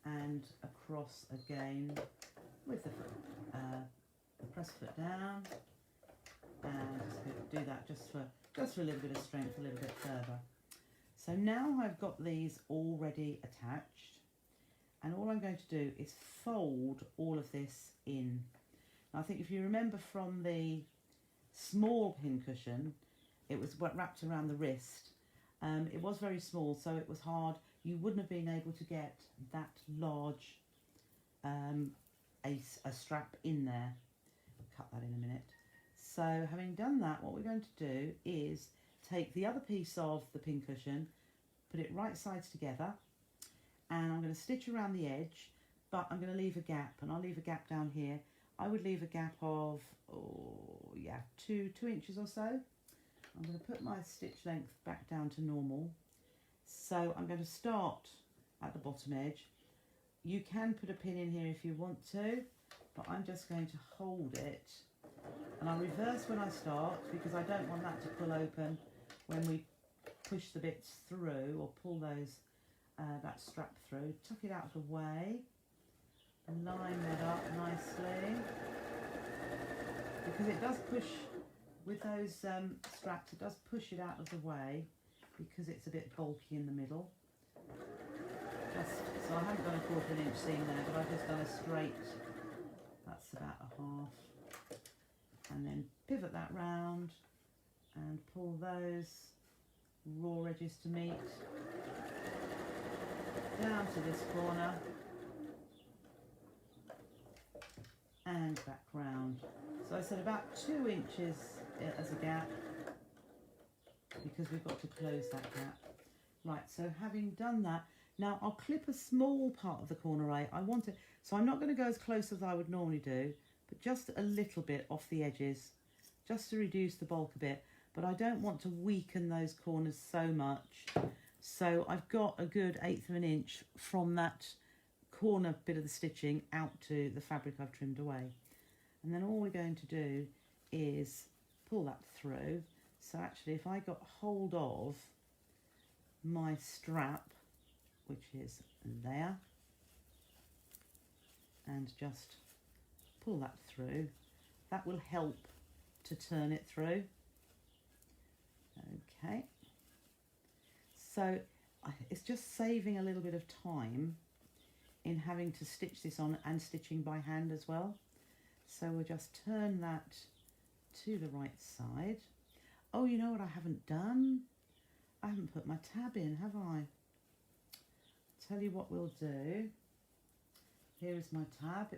and across again with the press foot down, and just do that just for a little bit of strength, a little bit further. So now I've got these already attached, and all I'm going to do is fold all of this in. Now, I think if you remember from the small pincushion, it was wrapped around the wrist. It was very small, so it was hard. You wouldn't have been able to get that large a strap in there. Cut that in a minute. So having done that, what we're going to do is take the other piece of the pincushion, put it right sides together, and I'm going to stitch around the edge, but I'm going to leave a gap, and I'll leave a gap down here. I would leave a gap of, oh yeah, 2 inches or so. I'm going to put my stitch length back down to normal. So I'm going to start at the bottom edge. You can put a pin in here if you want to, but I'm just going to hold it, and I'll reverse when I start because I don't want that to pull open when we push the bits through or pull those that strap through. Tuck it out of the way and line that up nicely, because it does push with those straps, it does push it out of the way because it's a bit bulky in the middle. Just So I haven't done a 1/4 inch seam there, but I've just done a straight, that's about a half. And then pivot that round and pull those raw edges to meet down to this corner and back round. So I said about 2 inches as a gap, because we've got to close that gap. Right, so having done that, now I'll clip a small part of the corner I want it, so I'm not going to go as close as I would normally do, but just a little bit off the edges, just to reduce the bulk a bit, but I don't want to weaken those corners so much. So I've got a good 1/8 of an inch from that corner bit of the stitching out to the fabric I've trimmed away. And then all we're going to do is pull that through. So actually, if I got hold of my strap, which is there, and just pull that through, that will help to turn it through. Okay, so it's just saving a little bit of time in having to stitch this on and stitching by hand as well. So we'll just turn that to the right side. Oh, you know what I haven't done? I haven't put my tab in, have I? Tell you what we'll do. Here is my tab.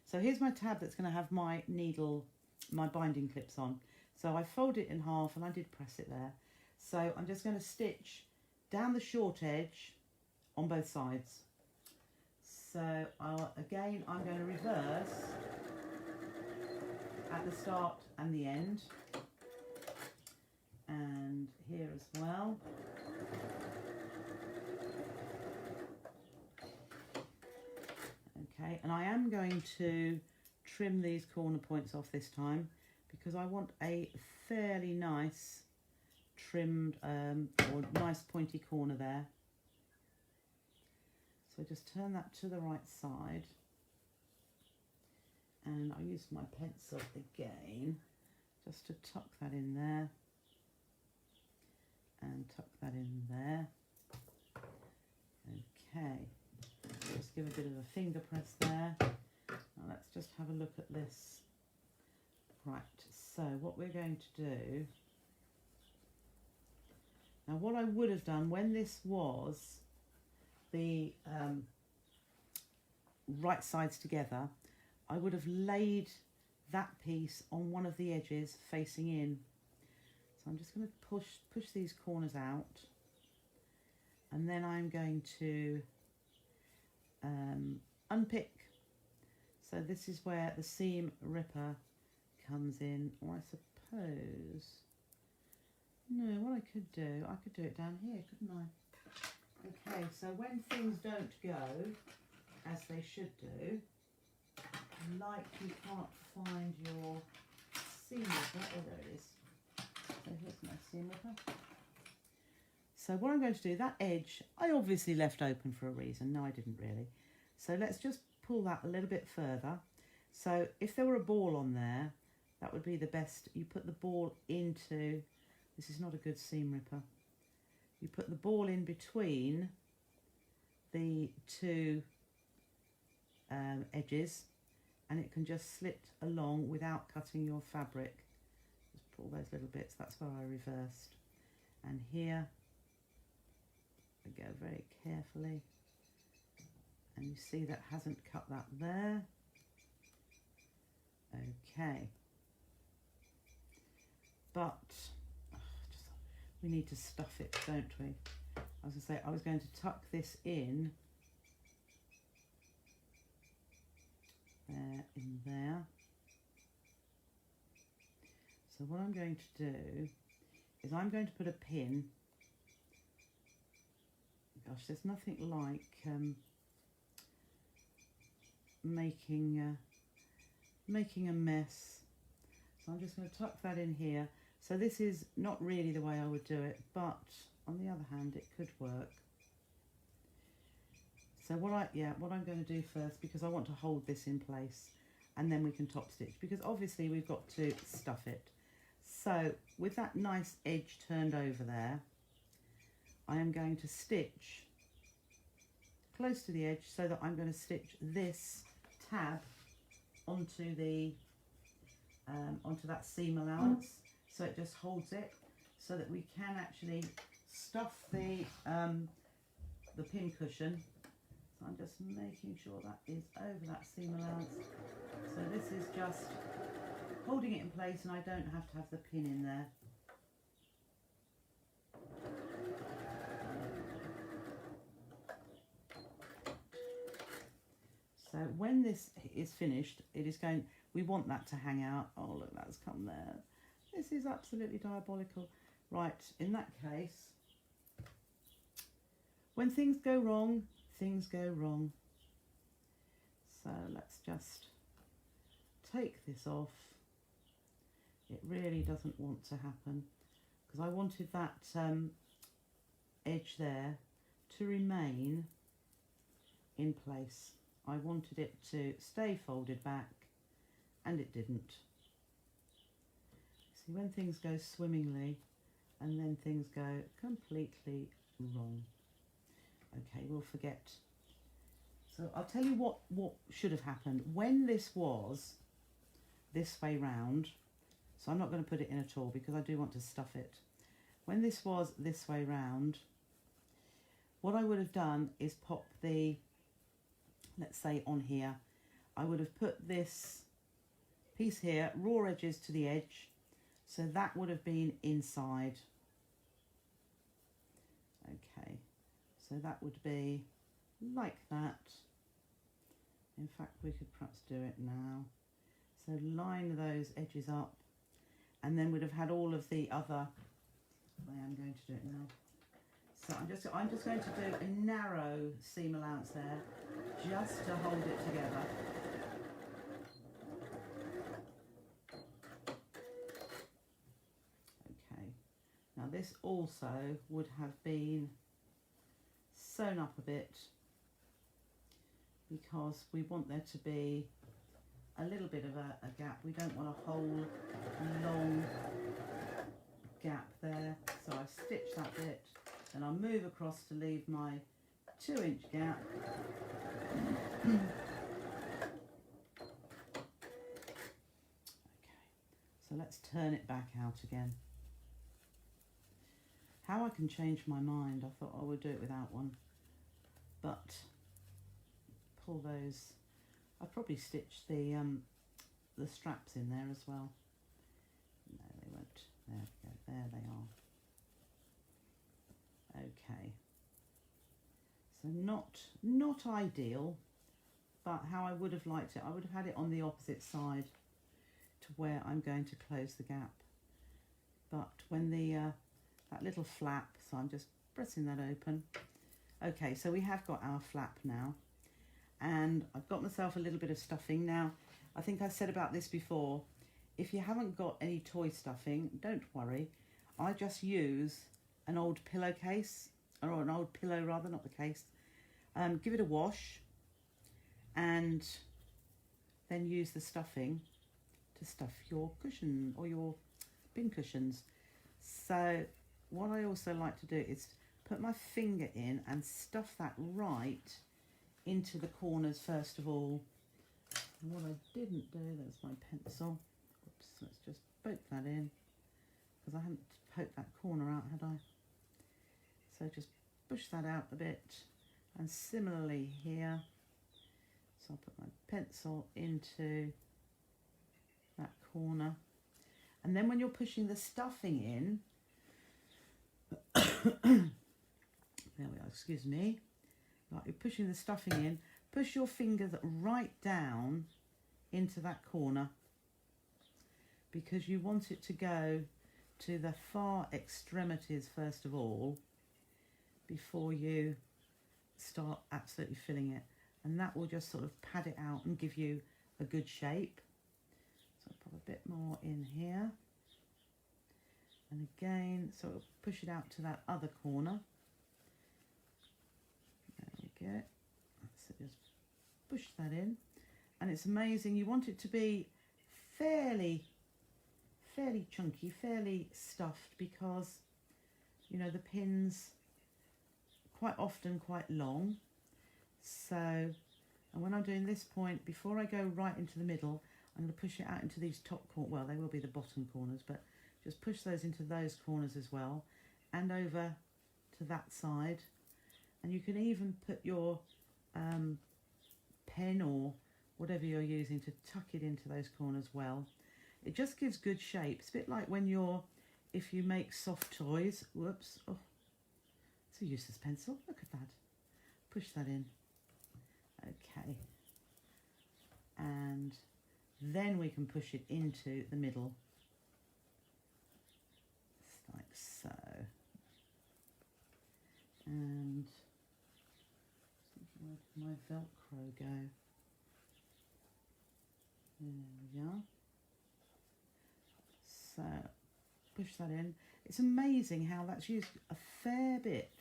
So here's my tab that's going to have my needle, my binding clips on. So I fold it in half and I did press it there. So I'm just going to stitch down the short edge on both sides. So again, I'm going to reverse at the start and the end, and here as well. Okay, and I am going to trim these corner points off this time because I want a fairly nice trimmed or nice pointy corner there. So just turn that to the right side, and I use my pencil again just to tuck that in there and tuck that in there. Okay, just give a bit of a finger press there. Now let's just have a look at this. Right, so what we're going to do, now what I would have done when this was the right sides together, I would have laid that piece on one of the edges facing in. So I'm just going to push these corners out, and then I'm going to unpick. So this is where the seam ripper comes in, or I suppose, no, what I could do it down here, couldn't I? Okay, so when things don't go as they should do, like you can't find your seam ripper, oh there it is, so here's my seam ripper. So what I'm going to do, that edge, I obviously left open for a reason, no I didn't really, so let's just pull that a little bit further. So if there were a ball on there, that would be the best, you put the ball into, this is not a good seam ripper, you put the ball in between the two edges, and it can just slit along without cutting your fabric. Just pull those little bits, that's where I reversed. And here, I go very carefully, and you see that hasn't cut that there. Okay. But, we need to stuff it, don't we? I was going to say, I was going to tuck this in there, in there. So what I'm going to do is I'm going to put a pin. Gosh, there's nothing like making a mess. So I'm just going to tuck that in here. So this is not really the way I would do it, but on the other hand, it could work. So what I'm going to do first, because I want to hold this in place, and then we can top stitch, because obviously we've got to stuff it. So with that nice edge turned over there, I am going to stitch close to the edge so that I'm going to stitch this tab onto the onto that seam allowance, so it just holds it, so that we can actually stuff the pin cushion. So I'm just making sure that is over that seam allowance. So this is just holding it in place, and I don't have to have the pin in there. So when this is finished, it is going, we want that to hang out. Oh, look, that's come there. This is absolutely diabolical. Right, in that case, when things go wrong, things go wrong. So let's just take this off. It really doesn't want to happen, because I wanted that edge there to remain in place. I wanted it to stay folded back, and it didn't. See, when things go swimmingly and then things go completely wrong. Okay, we'll forget. So I'll tell you what should have happened. When this was this way round, so I'm not going to put it in at all because I do want to stuff it. When this was this way round, what I would have done is pop the, let's say on here, I would have put this piece here, raw edges to the edge, so that would have been inside. Okay, so that would be like that. In fact, we could perhaps do it now. So line those edges up, and then we'd have had all of the other, I am going to do it now. So I'm just going to do a narrow seam allowance there, just to hold it together. Okay, now this also would have been sewn up a bit, because we want there to be a little bit of a gap. We don't want a whole long gap there. So I've stitched that bit, and I'll move across to leave my 2-inch gap. Okay, so let's turn it back out again. How I can change my mind, I thought I would do it without one, but pull those. I probably stitched the straps in there as well. No, they won't. There we go. There they are. Okay. So not ideal, but how I would have liked it. I would have had it on the opposite side to where I'm going to close the gap. But when the that little flap, so I'm just pressing that open. Okay, so we have got our flap now, and I've got myself a little bit of stuffing. Now, I think I said about this before, if you haven't got any toy stuffing, don't worry. I just use an old pillowcase, or an old pillow rather, not the case. Give it a wash, and then use the stuffing to stuff your cushion or your bin cushions. So what I also like to do is put my finger in and stuff that right into the corners first of all. And what I didn't do, there's my pencil. Oops, let's just poke that in, because I hadn't poked that corner out, had I? So just push that out a bit, and similarly here. So I'll put my pencil into that corner, and then when you're pushing the stuffing in, there we are, excuse me, like you're pushing the stuffing in, push your fingers right down into that corner, because you want it to go to the far extremities first of all before you start absolutely filling it, and that will just sort of pad it out and give you a good shape. So I'll put a bit more in here, and again sort of push it out to that other corner. There we go. So just push that in, and it's amazing. You want it to be fairly chunky, fairly stuffed, because you know the pins quite often quite long, So, and when I'm doing this point, before I go right into the middle, I'm going to push it out into these top corners. Well, they will be the bottom corners, but just push those into those corners as well, and over to that side. And you can even put your pen or whatever you're using to tuck it into those corners well. It just gives good shape. It's a bit like when if you make soft toys. Whoops. Oh, it's a useless pencil. Look at that. Push that in. Okay. And then we can push it into the middle. Just like so. And where did my Velcro go? There we are. So push that in. It's amazing how that's used a fair bit.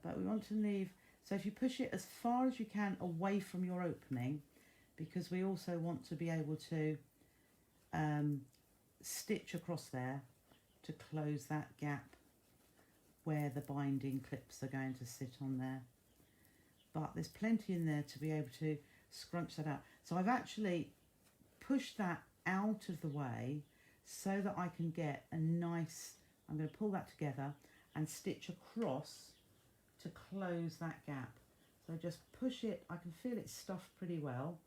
But we want to leave, so if you push it as far as you can away from your opening, because we also want to be able to stitch across there to close that gap where the binding clips are going to sit on there. But there's plenty in there to be able to scrunch that out. So I've actually pushed that out of the way so that I can get a nice, I'm going to pull that together and stitch across to close that gap. So just push it, I can feel it stuffed pretty well,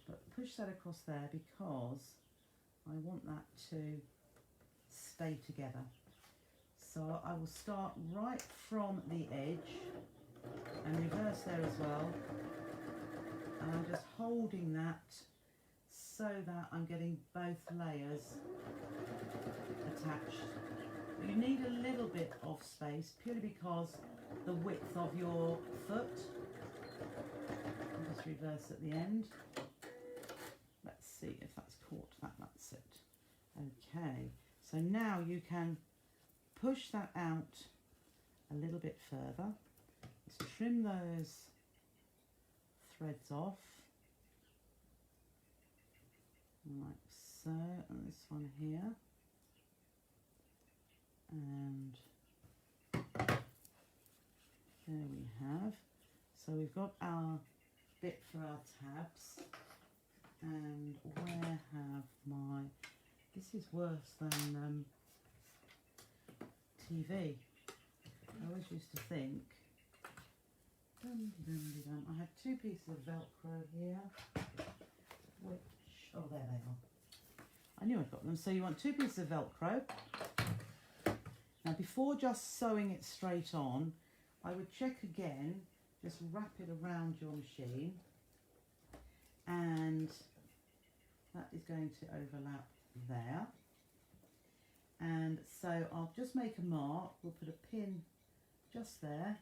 but push that across there because I want that to stay together. So I will start right from the edge and reverse there as well. And I'm just holding that so that I'm getting both layers attached. You need a little bit of space purely because the width of your foot. I'll just reverse at the end. Let's see if that's caught that, that's it. Okay, so now you can push that out a little bit further. Let's trim those threads off. Like so, and this one here. And there we have. So we've got our bit for our tabs. And where have my... This is worse than TV. I always used to think... I had two pieces of Velcro here. Which... Oh, there they are. I knew I'd got them. So you want two pieces of Velcro. Now, before just sewing it straight on, I would check again, just wrap it around your machine, and that is going to overlap there. And so I'll just make a mark. We'll put a pin just there,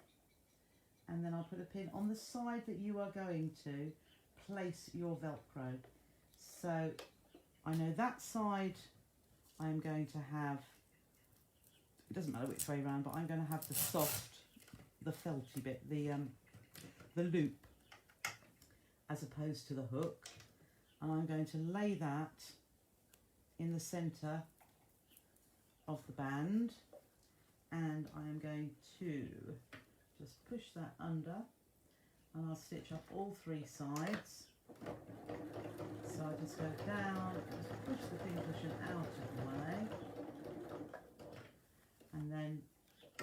and then I'll put a pin on the side that you are going to place your Velcro. So I know that side I'm going to have, it doesn't matter which way around, but I'm going to have the soft, the felty bit, the loop, as opposed to the hook. And I'm going to lay that in the centre of the band, and I am going to just push that under, and I'll stitch up all three sides. So I just go down, just push the pin cushion out of the way, and then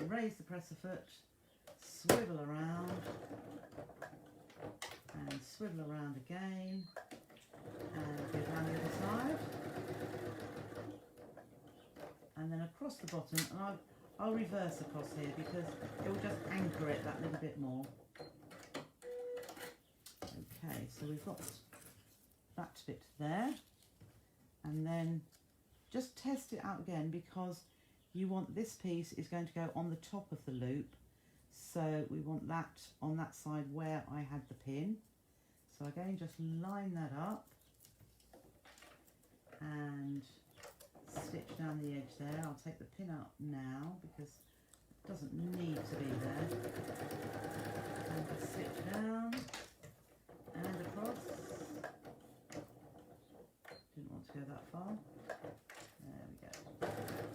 raise the presser foot, swivel around, and swivel around again, and go down the other side, and then across the bottom, and I'll reverse across here because it will just anchor it that little bit more. Okay, so we've got that bit there, and then just test it out again because you want this piece is going to go on the top of the loop, so we want that on that side where I had the pin. So again, just line that up and stitch down the edge there. I'll take the pin out now because it doesn't need to be there. And just stitch down and across. Didn't want to go that far. There we go.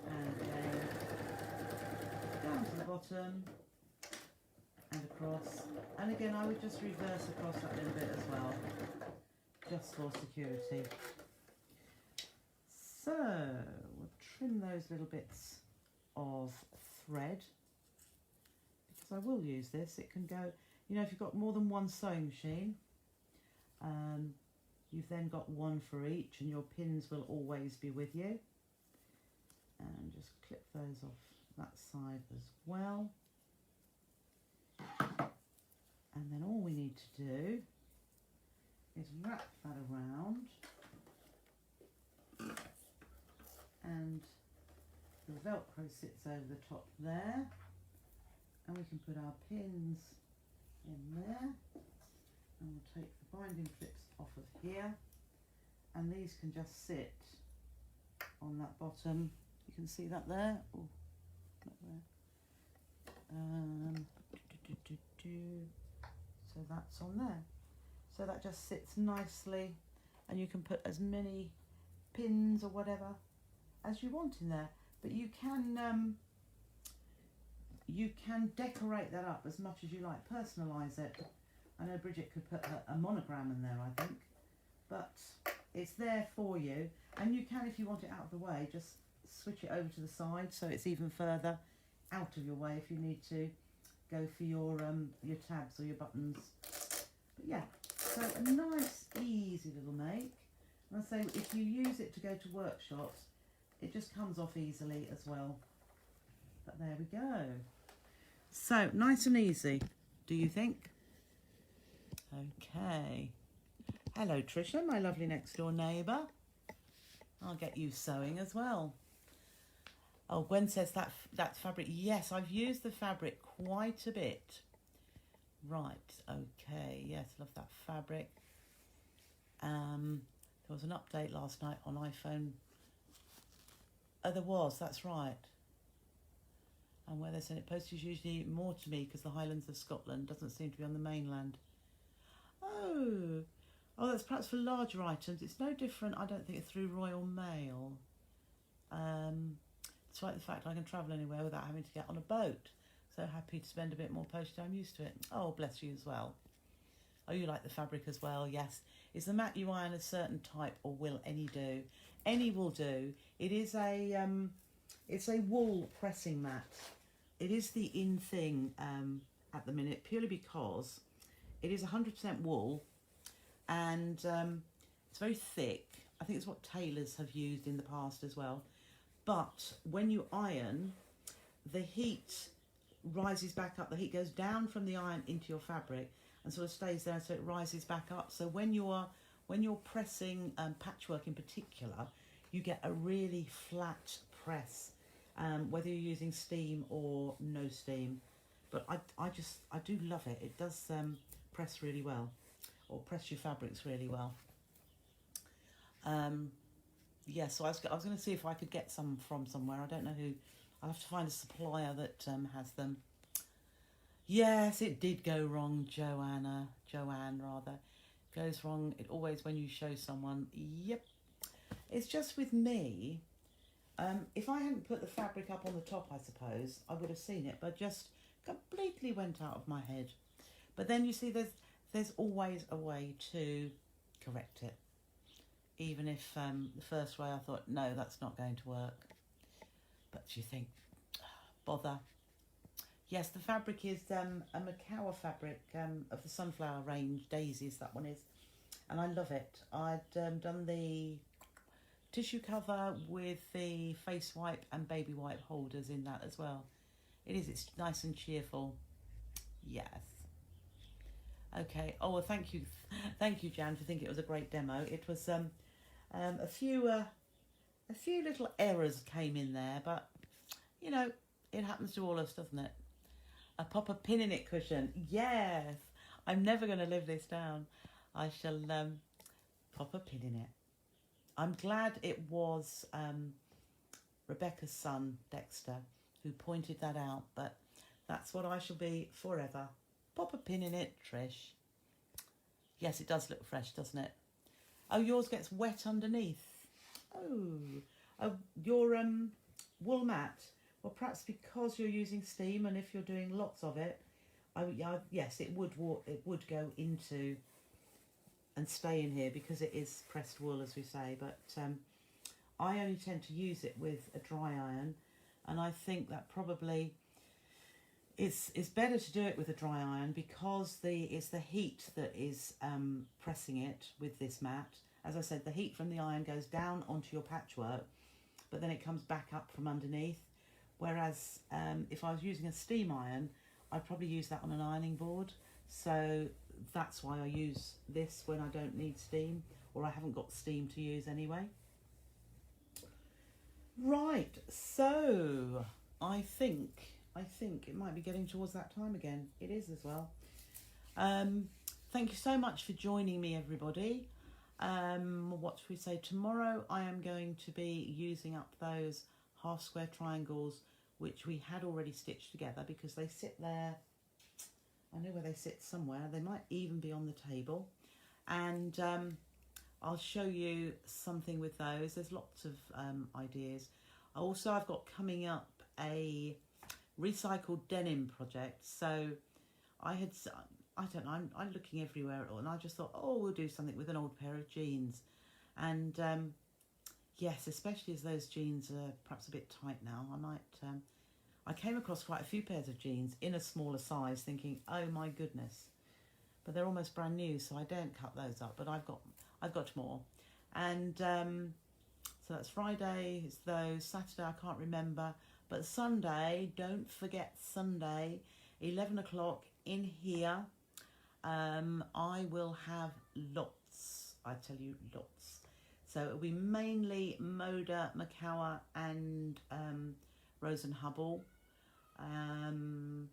And again, down to the bottom and across. And again, I would just reverse across that little bit as well, just for security. So we'll trim those little bits of thread, because I will use this. It can go, you know, if you've got more than one sewing machine, you've then got one for each, and your pins will always be with you. And just clip those off that side as well. And then all we need to do is wrap that around, and the Velcro sits over the top there, and we can put our pins in there, and we'll take the binding clips off of here, and these can just sit on that bottom. You can see that there. Oh, not there. So that's on there. So that just sits nicely, and you can put as many pins or whatever as you want in there. But you can decorate that up as much as you like, personalise it. I know Bridget could put a monogram in there, I think, but it's there for you. And you can, if you want it out of the way, just switch it over to the side so it's even further out of your way if you need to go for your tabs or your buttons. But yeah, so a nice easy little make. And I say, if you use it to go to workshops, it just comes off easily as well. But there we go. So nice and easy, do you think? Okay. Hello Trisha, my lovely next door neighbour. I'll get you sewing as well. Oh, Gwen says that fabric. Yes, I've used the fabric quite a bit. Right, okay, yes, love that fabric. There was an update last night on iPhone. Oh, there was, that's right. And where they send it, post is usually more to me because the Highlands of Scotland doesn't seem to be on the mainland. Oh, that's perhaps for larger items. It's no different, I don't think, through Royal Mail. Despite the fact I can travel anywhere without having to get on a boat. So happy to spend a bit more postage. I'm used to it. Oh, bless you as well. Oh, you like the fabric as well? Yes. Is the mat you iron a certain type, or will any do? Any will do. It is it's a wool pressing mat. It is the in thing at the minute, purely because it is 100% wool, and it's very thick. I think it's what tailors have used in the past as well. But when you iron, the heat rises back up. The heat goes down from the iron into your fabric and sort of stays there, so it rises back up. So when you're pressing patchwork in particular, you get a really flat press, whether you're using steam or no steam. But I do love it. It does press really well, or press your fabrics really well. Yeah, so I was going to see if I could get some from somewhere. I don't know who. I'll have to find a supplier that has them. Yes, it did go wrong, Joanne rather. Goes wrong, it always when you show someone. Yep. It's just with me, if I hadn't put the fabric up on the top, I suppose, I would have seen it, but just completely went out of my head. But then you see there's always a way to correct it. Even if the first way I thought, no, that's not going to work. But you think, bother. Yes, the fabric is a Macawa fabric of the Sunflower range, Daisies, that one is. And I love it. I'd done the tissue cover with the face wipe and baby wipe holders in that as well. It's nice and cheerful. Yes. Okay. Oh, well, thank you, Jan, for thinking it was a great demo. It was a few little errors came in there, but you know, it happens to all of us, doesn't it? Pop a pin in it cushion. Yes, I'm never going to live this down. I shall pop a pin in it. I'm glad it was Rebecca's son, Dexter, who pointed that out, but that's what I shall be forever. Pop a pin in it, Trish. Yes, it does look fresh, doesn't it? Oh, yours gets wet underneath. Oh, your wool mat. Well, perhaps because you're using steam, and if you're doing lots of it, yes, it would go into and stay in here because it is pressed wool, as we say. But I only tend to use it with a dry iron, and I think that probably it's better to do it with a dry iron because it's the heat that is pressing it with this mat. As I said, the heat from the iron goes down onto your patchwork, but then it comes back up from underneath. Whereas if I was using a steam iron, I'd probably use that on an ironing board. So that's why I use this when I don't need steam, or I haven't got steam to use anyway. Right, so I think it might be getting towards that time again. It is as well. Thank you so much for joining me, everybody. What should we say? Tomorrow I am going to be using up those half square triangles which we had already stitched together, because they sit there. I know where they sit somewhere. They might even be on the table. And I'll show you something with those. There's lots of ideas. Also, I've got coming up a recycled denim project. So I don't know, I'm looking everywhere, and I just thought, oh, we'll do something with an old pair of jeans. And yes, especially as those jeans are perhaps a bit tight now, I came across quite a few pairs of jeans in a smaller size thinking, oh my goodness, but they're almost brand new, so I don't cut those up, but I've got more. And so that's Friday, it's those. Saturday I can't remember, but Sunday, don't forget Sunday, 11 o'clock in here. I will have lots, I tell you, lots. So it'll be mainly Moda, Macawa and Rose and Hubble. And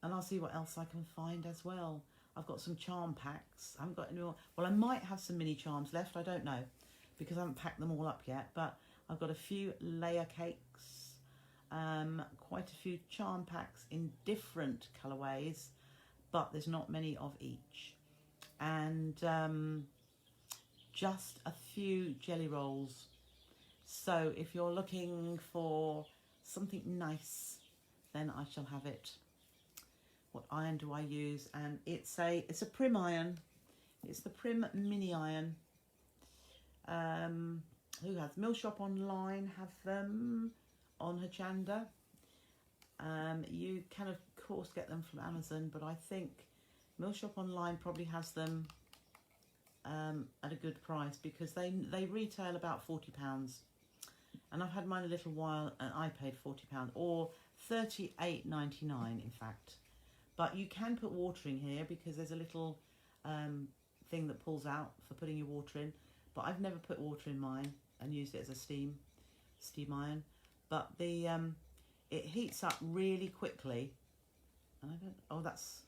I'll see what else I can find as well. I've got some charm packs. I haven't got any more. Well, I might have some mini charms left. I don't know, because I haven't packed them all up yet. But I've got a few layer cakes, quite a few charm packs in different colourways, but there's not many of each. And just a few jelly rolls. So if you're looking for something nice, then I shall have it. What iron do I use? And it's a Prim iron. It's the Prim mini iron. Who has Mill Shop Online have them on Hachanda. You can of course get them from Amazon, but I think Mill Shop Online probably has them at a good price, because they retail about £40, and I've had mine a little while and I paid £40, or $38.99 in fact. But you can put water in here because there's a little thing that pulls out for putting your water in, but I've never put water in mine and used it as a steam iron. But the it heats up really quickly, and I don't. Oh, that's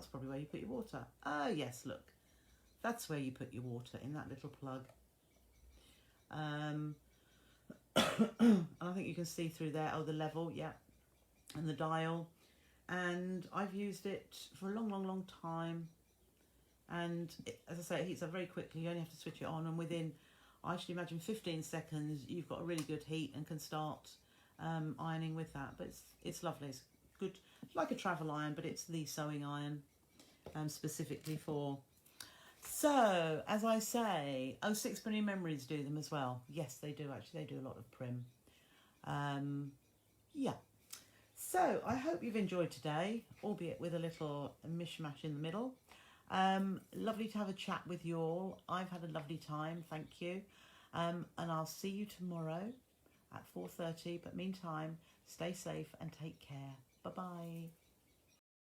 probably where you put your water. Oh yes, look, that's where you put your water, in that little plug. And I think you can see through there. Oh, the level, yeah, and the dial. And I've used it for a long time. And as I say, it heats up very quickly. You only have to switch it on, and within, I should imagine, 15 seconds, you've got a really good heat and can start ironing with that. But it's lovely. It's good, like a travel iron, but it's the sewing iron specifically for. So, as I say, oh, Sixpenny Memories do them as well. Yes, they do, actually. They do a lot of Prim. Yeah. So, I hope you've enjoyed today, albeit with a little mishmash in the middle. Lovely to have a chat with you all. I've had a lovely time, thank you. And I'll see you tomorrow at 4:30. But meantime, stay safe and take care. Bye-bye.